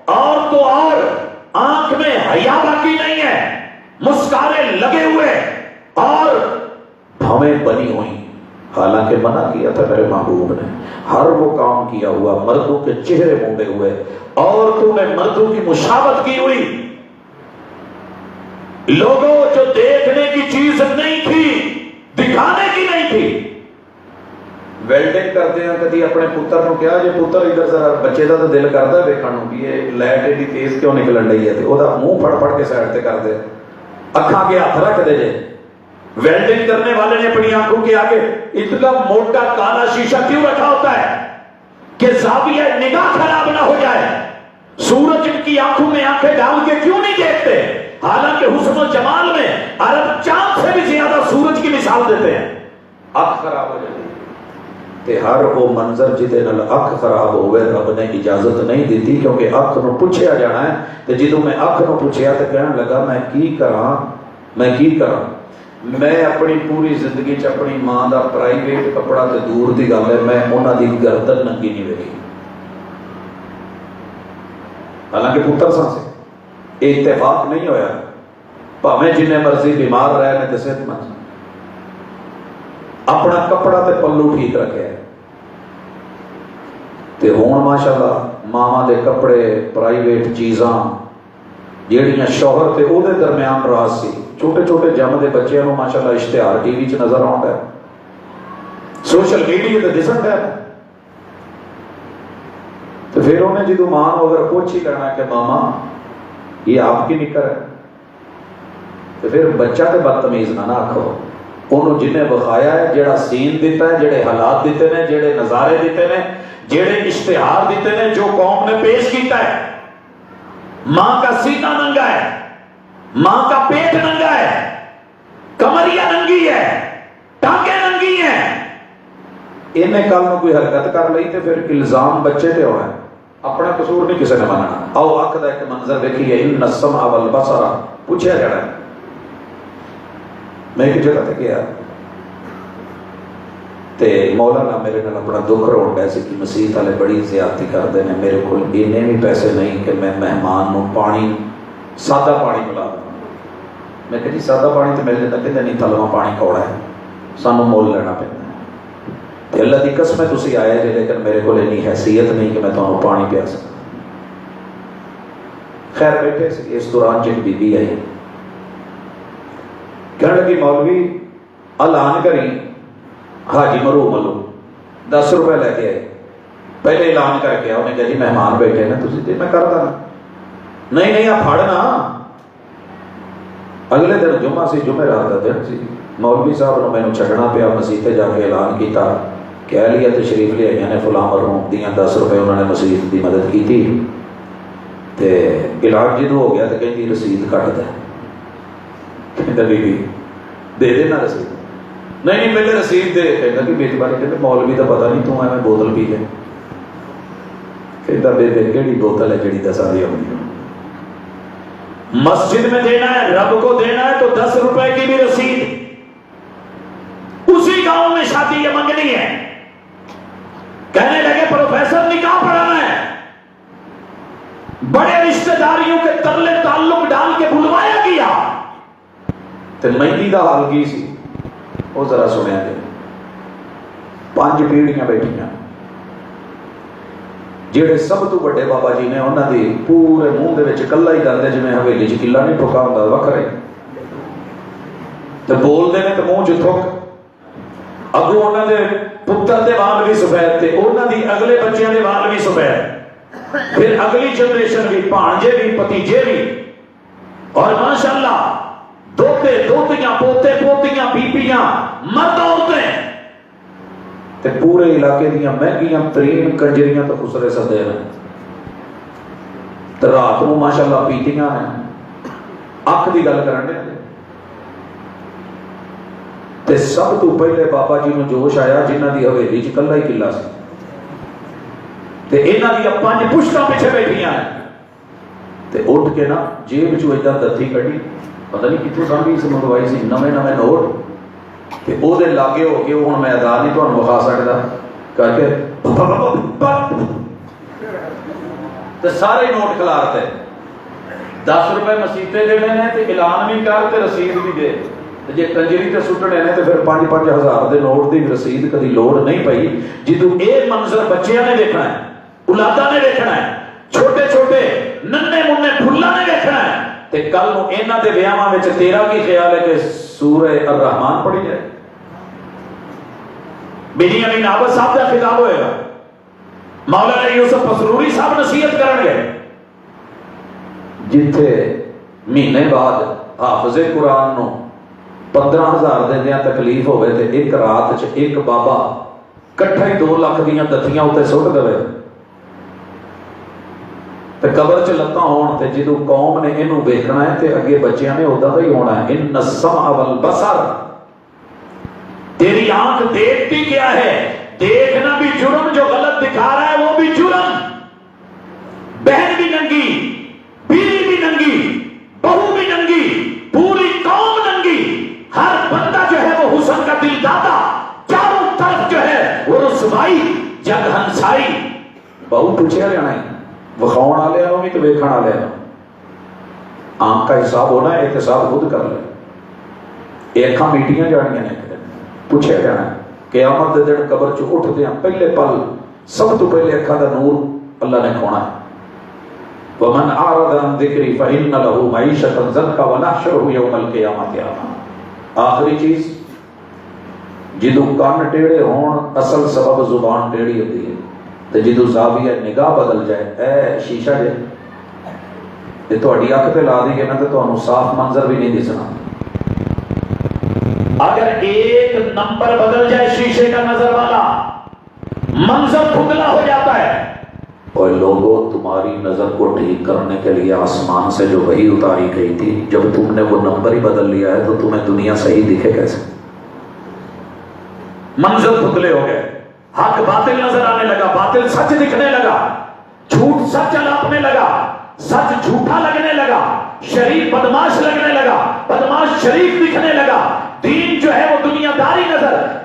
اور تو اور آنکھ میں حیا باقی نہیں ہے، مسکارے لگے ہوئے اور بھویں بنی ہوئی۔ حالانکہ منع کیا تھا میرے محبوب نے، ہر وہ کام کیا ہوا، مردوں کے چہرے مونڈے ہوئے، عورتوں نے مردوں کی مشابہت کی ہوئی، لوگوں جو دیکھنے کی چیز نہیں تھی، دکھانے کی نہیں تھی۔ ویلڈنگ کرتے ہیں کدی اپنے پتر نو کیا جی پتر ادھر ذرا بچے دا تو دل کرتا ہے ویکھن نو کہ یہ لائٹ ایڈی تیز کیوں نکلن رہی ہے، تے او دا منہ پھڑ پھڑ کے سائڈ تے کر دے، اکھاں کے ہاتھ رکھ دے جے۔ ویلڈنگ کرنے والے نے اپنی آنکھوں کے آگے اتنا موٹا کالا شیشہ کیوں رکھا ہوتا ہے کہ زاویہ نگاہ خراب نہ ہو جائے۔ سورج ان کی آنکھوں میں آنکھیں ڈال کے کیوں نہیں دیکھتے؟ حالانکہ حسن و جمال میں عرب چاند سے بھی زیادہ سورج کی مثال دیتے ہیں۔ آنکھ خراب ہو جائے تے ہر وہ منظر جدے نال اکھ خراب ہوئے رب نے اجازت نہیں دیتی، کیونکہ اکھ نو پوچھیا جانا ہے۔ تے جدوں میں اکھ نو پوچھیا تے کہن لگا میں کی کراں، میں اپنی پوری زندگی چ اپنی ماں دا پرائیویٹ کپڑا تے دور دی گل ہے، میں انہاں دی گردن ننگی نہیں ویکھی، حالانکہ پتر سان سے اتفاق نہیں ہویا، بھاویں جنے مرضی بیمار رہے نے تے صحت مند، اپنا کپڑا تے پلو ٹھیک رکھے تے ہون ماشاءاللہ ماواں دے کپڑے پرائیویٹ چیزاں ਜਿਹੜੀਆਂ ਸ਼ੌਹਰ ਤੇ ਉਹਦੇ ਦਰਮਿਆਨ ਰਾਜ ਸੀ। ਛੋਟੇ ਛੋਟੇ ਜੰਮਦੇ ਬੱਚਿਆਂ ਨੂੰ ਮਾਸ਼ਾਅੱਲਾ ਇਸ਼ਤਿਹਾਰ ਟੀਵੀ 'ਚ ਨਜ਼ਰ ਆਉਂਦਾ ਹੈ, ਸੋਸ਼ਲ ਮੀਡੀਆ ਤੇ ਦਿਸਣ ਹੈ। تو پھر انہیں جدو ماں اگر پوچھ ہی کرنا کہ ماما یہ آپ کی نکر ہے، تو پھر بچہ تے بدتمیز نہ آکھو، انہوں جنہیں بخایا ہے، جڑا سین دیتا ہے، جڑے حالات دیتے ہیں، جڑے نظارے دیتے ہیں، جڑے اشتہار دیتے ہیں، جو قوم نے پیش کیتا ہے، ماں کا سینہ ننگا ہے، ماں کا پیٹ ننگا ہے، کمریہ ننگی ہے، ٹانگیں ننگی ہیں، انہیں کل میں کوئی حرکت کر لئی تے پھر الزام بچے تے ہونا ہے، اپنا قصور نہیں کسی نے مننا۔ آؤ آنکھ دا ایک منظر دیکھیے، ان السمع والبصر پوچھا جڑا ہے۔ میں ایک جگہ تے گیا تے مولانا میرے نال اپنا دکھ روڑ پیا سی کہ مسیت والے بڑی زیادتی کردے نے، میرے کول اینے بھی پیسے نہیں کہ میں مہمان نو پانی سادہ پانی پلا دوں۔ میں کہ جی سادہ پانی تے مل جاتا، کہ نہیں تھلواں پانی کوڑا ہے، سانو مول لینا پیندا ہے۔ اللہ دی قسم ہے تسی آئے جے، لیکن میرے کو اتنی حیثیت نہیں کہ میں تمہیں پانی پیا سکتا۔ خیر بیٹھے سی، اس دوران ایک بی بی آئی، کہنے لگی مولوی اعلان کری حاجی مرو ملو 10 روپے لے کے آئے، پہلے اعلان کر کے انہیں کہا جی مہمان بیٹھے نا تسی، میں کرتا نا، نہیں آپ پھڑنا۔ اگلے دن جمعہ سی، جمعرات دا دن سی، مولوی صاحب نے مینوں چھڈنا پیا، مسیت جا کے اعلان کیتا، کہہ لیا تشریف لے آئی نے فلاں مرحوم دیاں 10 روپے انہوں نے مسیت دی مدد کی تھی، تے علاج جدو ہو گیا تو کہتی رسید کٹ دے، کہتا بی بی دے دینا رسید، نہیں پہلے رسید دے، کہتا کہ بیٹی باری کہتے مولوی دا پتہ نہیں تو میں بوتل پی گئے، کہتا بے بے کیڑی بوتل ہے جڑی 10 دی ہوندی ہے، مسجد میں دینا ہے، رب کو دینا ہے تو 10 روپے کی بھی رسید۔ اسی گاؤں میں شادی یہ منگنی ہے، کہنے لگے پروفیسر نکاح پڑھانا ہے، بڑے رشتہ داریوں کے ترلے تعلق ڈال کے بلوایا گیا، تو مہندی دا حال کی سی وہ ذرا سنیا جائے۔ 5 پیڑیاں بیٹھیاں، جڑے سب تو بڑے بابا جی نے انہاں دی پورے منہ دے وچ کلا ہی دند جویں حویلی چ کلا نہیں ٹھکا ہوندا وکھرے، تے بول دے نے تے منہ چ تھک، اگوں انہاں دے پتر دے وال بھی سفید تے انہاں دی اگلے بچیاں دے وال بھی سفید، پھر اگلی جنریشن بھی، بھانجے بھی، پتیجے بھی، اور ماشاءاللہ دوتے دوتیاں، پوتے پوتیاں، بیبیاں، مرد عورتیں، تے پورے علاقے دیاں مہنگیاں ترین کنجریاں تو خسرے سدے ہیں، تے رات نوں ماشاءاللہ پیتیاں ہیں، اکھ دی گل کرن دے، تے سب تو پہلے بابا جی نوں جوش آیا جنہاں دی حویلی چ کلا ہی کلا سی، تے انہاں دی 5 پشتاں پیچھے بیٹھیاں ہیں، تے اٹھ کے نا جیب چوں ایڈا دتی کڈی، پتہ نہیں کتھوں سامھی سے منگوائی سی، نویں نویں نوٹ، تے او دے لاگے ہو کے ہن میں ادا نہیں تانوں وکھا سکدا کر کے تے سارے نوٹ کھلارتے، 10 روپے مسیتے دینے نے تے اعلان بھی کر تے رسید بھی دے، جے کنجری تے سٹنے نے تے پھر 5-5 ہزار دے نوٹ دی رسید کدی لوڑ نہیں پئی۔ جدوں اے منظر بچیاں نے دیکھنا ہے، اولاداں نے دیکھنا ہے، چھوٹے چھوٹے ننے منے پھلاں نے دیکھنا ہے، تے کل نوں انہاں دے ویاواں وچ تیرا کی خیال ہے کہ سورہ الرحمن پڑھی جائے؟ بنیامین عابد صاحب کا خطاب ہوئے گا، مولانا یوسف مسروری صاحب نصیحت کرن گے، جتھے مہینے بعد حافظ قرآن نو 15,000 دے دیاں تکلیف ہوئے تے ایک رات چ ایک بابا کٹھا ہی 2 لاکھ دیاں دتیاں اتے سٹ دے تے قبر چ لتاں ہون، تے جدوں قوم نے اینوں ویکھنا ہے تے اگے بچیاں نے ادا دا ہی ہونا ہے۔ ان السمع والبصر، تیری آنکھ دیکھتی کیا ہے؟ دیکھنا بھی جرم، جو غلط دکھا رہا ہے وہ بھی جرم، بہن بھی ننگی، بیوی بھی ننگی، بہو بھی ننگی، پوری قوم ننگی، ہر بندہ جو ہے وہ حسن کا دل دادا، چاروں طرف جو ہے وہ رسوائی، جگ ہنسائی، بہو پوچھے لینا ہے، وکھاؤن والے نوں بھی تے ویکھن والے نوں، آنکھ کا حساب ہونا ہے، احتساب خود کر لے، اکھاں میٹیاں جانیاں نے، پوچھے جانا ہے قیامت دے دن قبر چ اٹھدے ہیں پہلے پل سب تو پہلے اکھاں دا نور اللہ نے کھونا ہے، ومن اعرض عن ذکری فإن له معیشۃ ضنکا ونحشرہ یوم القیامۃ اعمى. آخری چیز، جدو کان ٹیڑے ہون اصل سبب زبان ٹیڑی ہوتی ہے، تو جدو زاویہ نگاہ بدل جائے، اے شیشہ جے یہ تہاڈی اکھ تے لا دی گے نا تو تانوں صاف منظر بھی نہیں دسنا. اگر ایک نمبر بدل جائے شیشے کا نظر والا، منظر دھندلا ہو جاتا ہے. اور لوگوں، تمہاری نظر کو ٹھیک کرنے کے لیے آسمان سے جو وحی اتاری گئی تھی، جب تم نے وہ نمبر ہی بدل لیا ہے تو تمہیں دنیا صحیح دکھے کیسے؟ منظر دھندلے ہو گئے، حق باطل نظر آنے لگا، باطل سچ دکھنے لگا، جھوٹ سچ الاپنے لگا، سچ جھوٹا لگنے لگا، شریف بدماش لگنے لگا، بدماش شریف دکھنے لگا، دین جو ہے وہ دنیا داری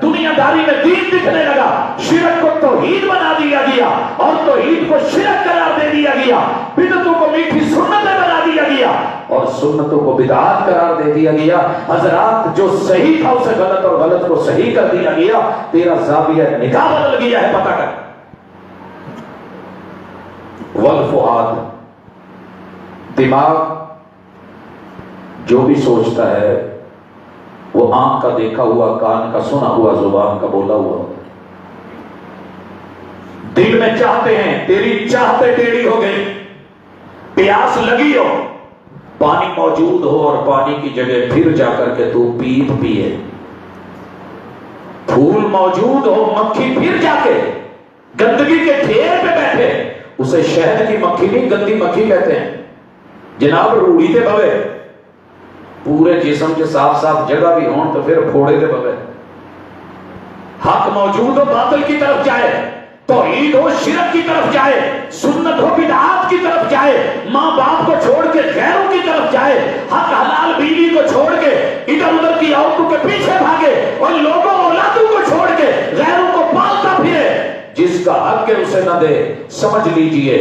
دنیا داری میں دین دکھنے لگا. شرک کو توحید بنا دیا گیا اور توحید کو شرک قرار دے دیا گیا. بدعتوں کو میٹھی سنتیں بنا دیا گیا اور سنتوں کو بدعات قرار دے دیا گیا. حضرات، جو صحیح تھا اسے غلط اور غلط کو صحیح کر دیا گیا. تیرا زاویہ نگاہ بدل گیا ہے، پتہ کر. والفؤاد، دماغ جو بھی سوچتا ہے وہ آنکھ کا دیکھا ہوا، کان کا سنا ہوا، زبان کا بولا ہوا. دل میں چاہتے ہیں، تیری چاہتے ٹیڑھی ہو گئی. پیاس لگی ہو، پانی موجود ہو اور پانی کی جگہ پھر جا کر کے تو پیپ پیے. پھول موجود ہو، مکھی پھر جا کے گندگی کے ڈھیر پہ بیٹھے. اسے شہد کی مکھی نہیں، گندی مکھی کہتے ہیں. جناب روڑی تے بوے، پورے جسم کے صاف صاف جگہ بھی ہون تو پھر پھوڑے دے بغیر. حق موجود ہو باطل کی طرف جائے، توحید ہو شرک کی طرف جائے، سنت ہو بدعات کی طرف جائے، ماں باپ کو چھوڑ کے غیروں کی طرف جائے، حق حلال بیوی کو چھوڑ کے ادھر ادھر کی عورتوں کے پیچھے بھاگے اور لوگوں اولادوں کو چھوڑ کے غیروں کو پالتا پھرے. جس کا حق ہے اسے نہ دے. سمجھ لیجئے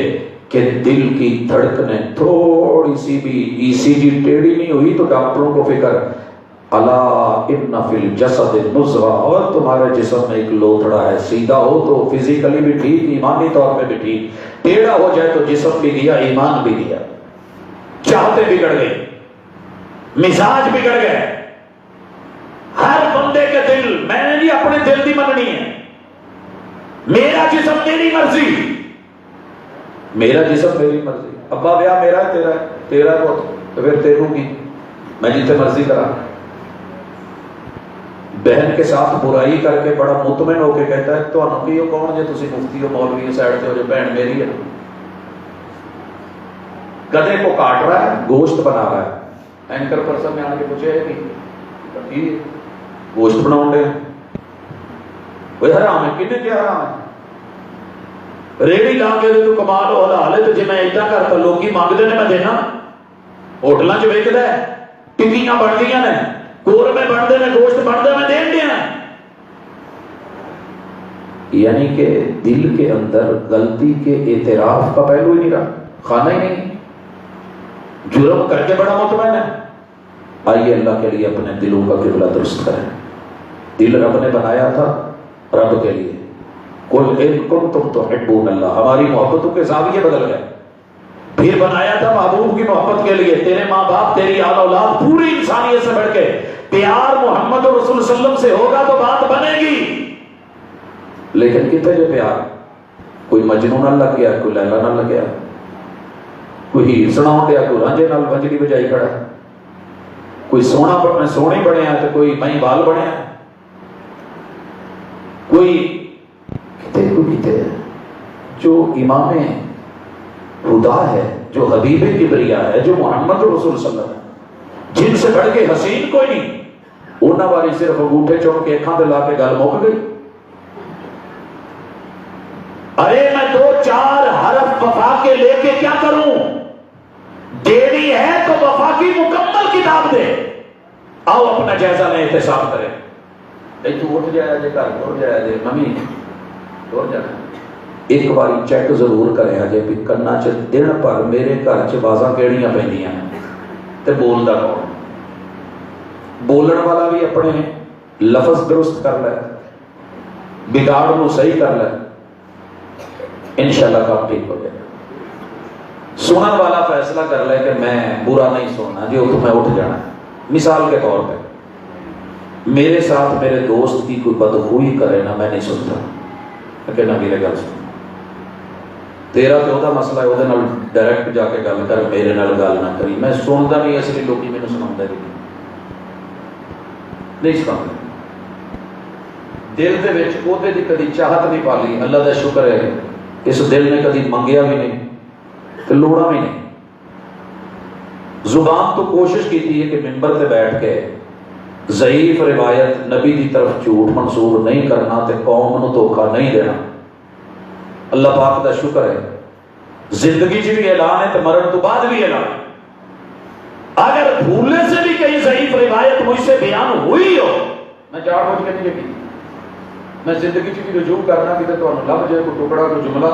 کہ دل کی دھڑکنیں تھوڑی سی بھی ای سی جی ٹیڑھی نہیں ہوئی تو ڈاکٹروں کو فکر، الا ان فی الجسد مضغہ، اور تمہارے جسم میں ایک لوتھڑا ہے. سیدھا ہو تو فزیکلی بھی ٹھیک، ایمانی طور پہ بھی ٹھیک. ٹیڑھا ہو جائے تو جسم بھی گیا، ایمان بھی گیا. چاہتے بگڑ گئی، مزاج بگڑ گئے. ہر بندے کے دل، میں نے نہیں اپنے دل دی مننی ہے. میرا جسم میری مرضی، میرا جسم میری مرضی. ابا بیاہ میرا ہے، تیرا ہے، تیرا ہے تو پھر تیروں کی میں جتنے مرضی کرا. بہن کے ساتھ برائی کر کے بڑا مطمئن ہو کے کہتا ہے تو انہوں کی کون جے تسی مفتی ہو مولوی ہو سائڈ سے ہو جو بہن میری ہے. گدھے کو کاٹ رہا ہے، گوشت بنا رہا ہے. اینکر پرسن نے آن کے پوچھے ہے کہ گوشت بناؤں دے وہ حرام ہے. کنے کیا حرام ہے؟ ریڑی لا کے تو کمال ہو حلال ہے. تو جی میں ایڈا کرتا لوکی مانگتے نے میں دینا. ہوٹلاں چ ویکدا ہے، ٹکیاں بندیاں نے، قورمے بنتے ہیں، گوشت بنتا میں دین دیا. یعنی کہ دل کے اندر غلطی کے اعتراف کا پہلو ہی نہیں رہا، کھانا ہی نہیں. جرم کر کے بڑا مطمئن ہے. آئیے اللہ کے لیے اپنے دلوں کا قبلہ درست کریں. دل رب نے بنایا تھا رب کے لیے. قل ان کنتم تحبون اللہ، ہماری محبتوں کے زاویے بدل گئے. پھر بنایا تھا محبوب کی محبت کے لیے. تیرے ماں باپ، تیری آل اولاد، پوری انسانیت سے بڑھ کے پیار محمد رسول صلی اللہ علیہ وسلم سے ہوگا تو بات بنے گی. لیکن کتنے جو پیار، کوئی مجنون نہ لگ گیا، کوئی لیلا نہ لگ گیا، کوئی ہیر سنا گیا، کوئی رانجے نال بجلی بجائی کھڑا، کوئی سونا سونے بنے ہیں تو کوئی مئی بال بنے ہیں، کوئی کتے. جو امام خدا ہے، جو حبیب کبریا ہے، جو محمد رسول صلی اللہ علیہ وسلم، جن سے بڑھ کے حسین کوئی نہیں، اونا باری صرف انگوٹھے چوم کے اکھاں تے لا کے گل مک گئی. ارے میں 2-4 حرف وفا کے لے کے کیا کروں؟ دینی ہے تو وفا کی مکمل کتاب دے. آؤ اپنا جائزہ لیں، احتساب کریں. تو اٹھ جایا جے گھر اٹھ جایا جے ممی اٹھ جانا. ایک باری چیک ضرور کریں اجے بھی کنا چ دن پر میرے گھر چ آوازاں کیڑیاں پیندیاں تے بولدا کون. بولن والا بھی اپنے لفظ درست کر لے، بگاڑ نو صحیح کر لے، انشاءاللہ کام ٹھیک ہو جائے. سنن والا فیصلہ کر لے کہ میں برا نہیں سننا جی، تو میں اٹھ جانا ہے۔ مثال کے طور پہ میرے ساتھ میرے دوست کی کوئی بدخوئی کرے نا، میں نہیں سنتا کہ نہ میرے گل سن، تیرا تو وہ مسئلہ ہے، وہ ڈائریکٹ جا کے گل کر، میرے نال گل نہ کری، میں سنتا نہیں، اس لیے لوگ مینوں سناؤندے نہیں سناؤندے۔ دل دے وچ ਉਹਦੇ ਦੀ کدی چاہت نہیں پالی، اللہ دا شکر ہے اس دل نے کدی منگیا بھی نہیں تو لوڑا بھی نہیں۔ زبان تو کوشش کی ہے کہ ممبر پہ بیٹھ کے ضعیف روایت نبی دی طرف جھوٹ منسوب نہیں کرنا تے قوم نو دھوکا نہیں دینا۔ اللہ پاک دا شکر ہے زندگی چ بھی اعلان ہے تو مرن تو بعد بھی اعلان ہے۔ اگر بھولنے سے بھی کہیں ضعیف روایت مجھ سے بیان ہوئی ہو، میں جان بوجھ کے نہیں کی، میں زندگی چ بھی رجوع کرنا کہ تمہیں لب جائے کوئی ٹکڑا کوئی جملہ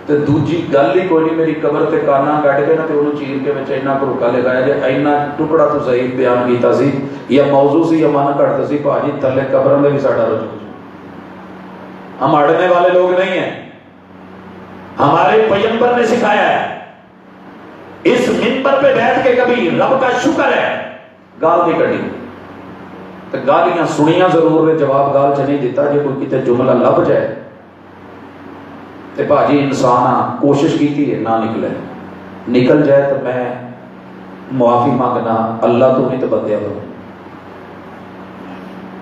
تے دوجی گل ہی کوئی نہیں، میری قبر تے کانا کٹ کے نا تے انہوں چیر کے وچ اینا کروکا لگایا جائے، اینا ٹکڑا تو ضعیف بیان کیتا سی یا موضوع سی یا من کٹتا سی، بھاجی تھلے قبروں میں بھی ساڈا رجوع۔ ہم اڑنے والے لوگ نہیں ہیں، ہمارے پیغمبر نے سکھایا ہے اس منبر پہ بیٹھ کے کبھی رب کا شکر ہے گال نہیں کٹی، تو گالیاں سنیاں ضرور ہے، جواب گال چ نہیں دیتا، جی کوئی کتے جملہ لب جائے تے بھاجی انسان کوشش کیتی ہے نہ نکلے، نکل جائے تو میں معافی مانگنا اللہ تو نہیں تو بندیاں تو۔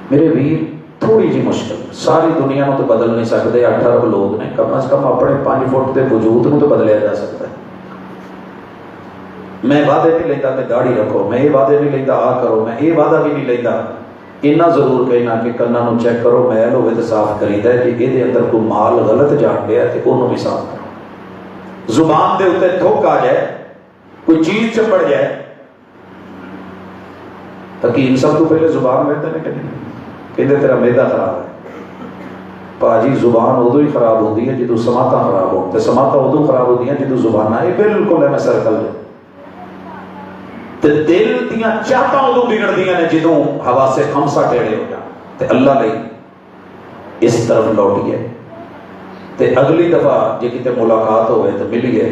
میرے ویر تھوڑی جی مشکل، ساری دنیا کو تو بدل نہیں سکتے، 8 ارب لوگ نے، کم از کم اپنے 5 فٹ کے وجود کو تو بدلیا جا سکتا ہے۔ میں وعدے نہیں لیتا کہ داڑھی رکھو، میں یہ وعدے نہیں لیتا آ کرو، میں یہ وعدہ بھی نہیں لیتا، اتنا ضرور کہنا کہ کناں نو چیک کرو، میل ہوئے تو صاف کریدا ہے، کہ یہ اندر کوئی مال غلط جان گیا تو انہوں بھی صاف کرو۔ زبان دے اتنے تھوک آ جائے، کوئی چیز چپڑ جائے، حکیم سب تو پہلے زبان میں کہ نہیں تیرا میدا خراب ہے۔ پاجی زبان ادو ہی خراب ہوتی ہے جدو سماعتاں خراب ہو، تے سماعتاں ادو خراب ہوتی ہیں جدو زباناں، یہ بالکل ہے میں سرکل ہے۔ تے دل دیاں چاہتاں ادو بگڑدیاں نے جدو حواس خمسہ ٹیڑے ہو جان، تے اللہ نے اس طرف لوٹیے تے اگلی دفعہ جے کتے ملاقات ہوئے تو ملیے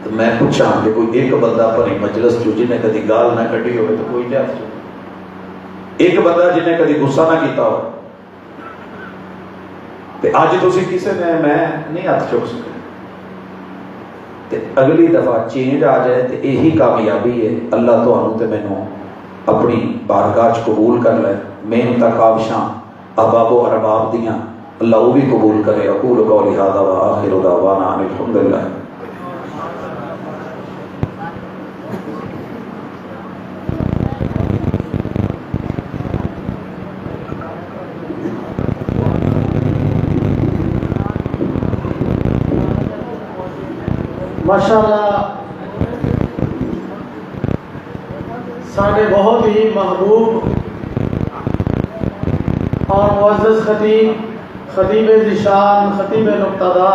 تو میں پوچھاں کہ کوئی ایک بندہ پری مجلس چ جنہیں کدی گال نہ کڈی ہوئے تو کوئی نہیں ہاتھ، ایک بندہ جنہیں کدی غصہ نہ کیتا ہو، تے اج تسی کسے نے میں نہیں ہاتھ چک سکے، تے اگلی دفعہ چینج آ جائے تے یہی کامیابی ہے۔ اللہ تانوں تے مینوں اپنی بارگاہ چ قبول کر لے، محنتاں کاوشاں احباب و ارباب دیاں اللہ وہ بھی قبول کرے۔ اقول قولی ھذا وآخر دعوانا ان الحمد للہ۔ ماشاءاللہ سارے بہت ہی محبوب اور معزز خطیب ذیشان خطیب نقطہ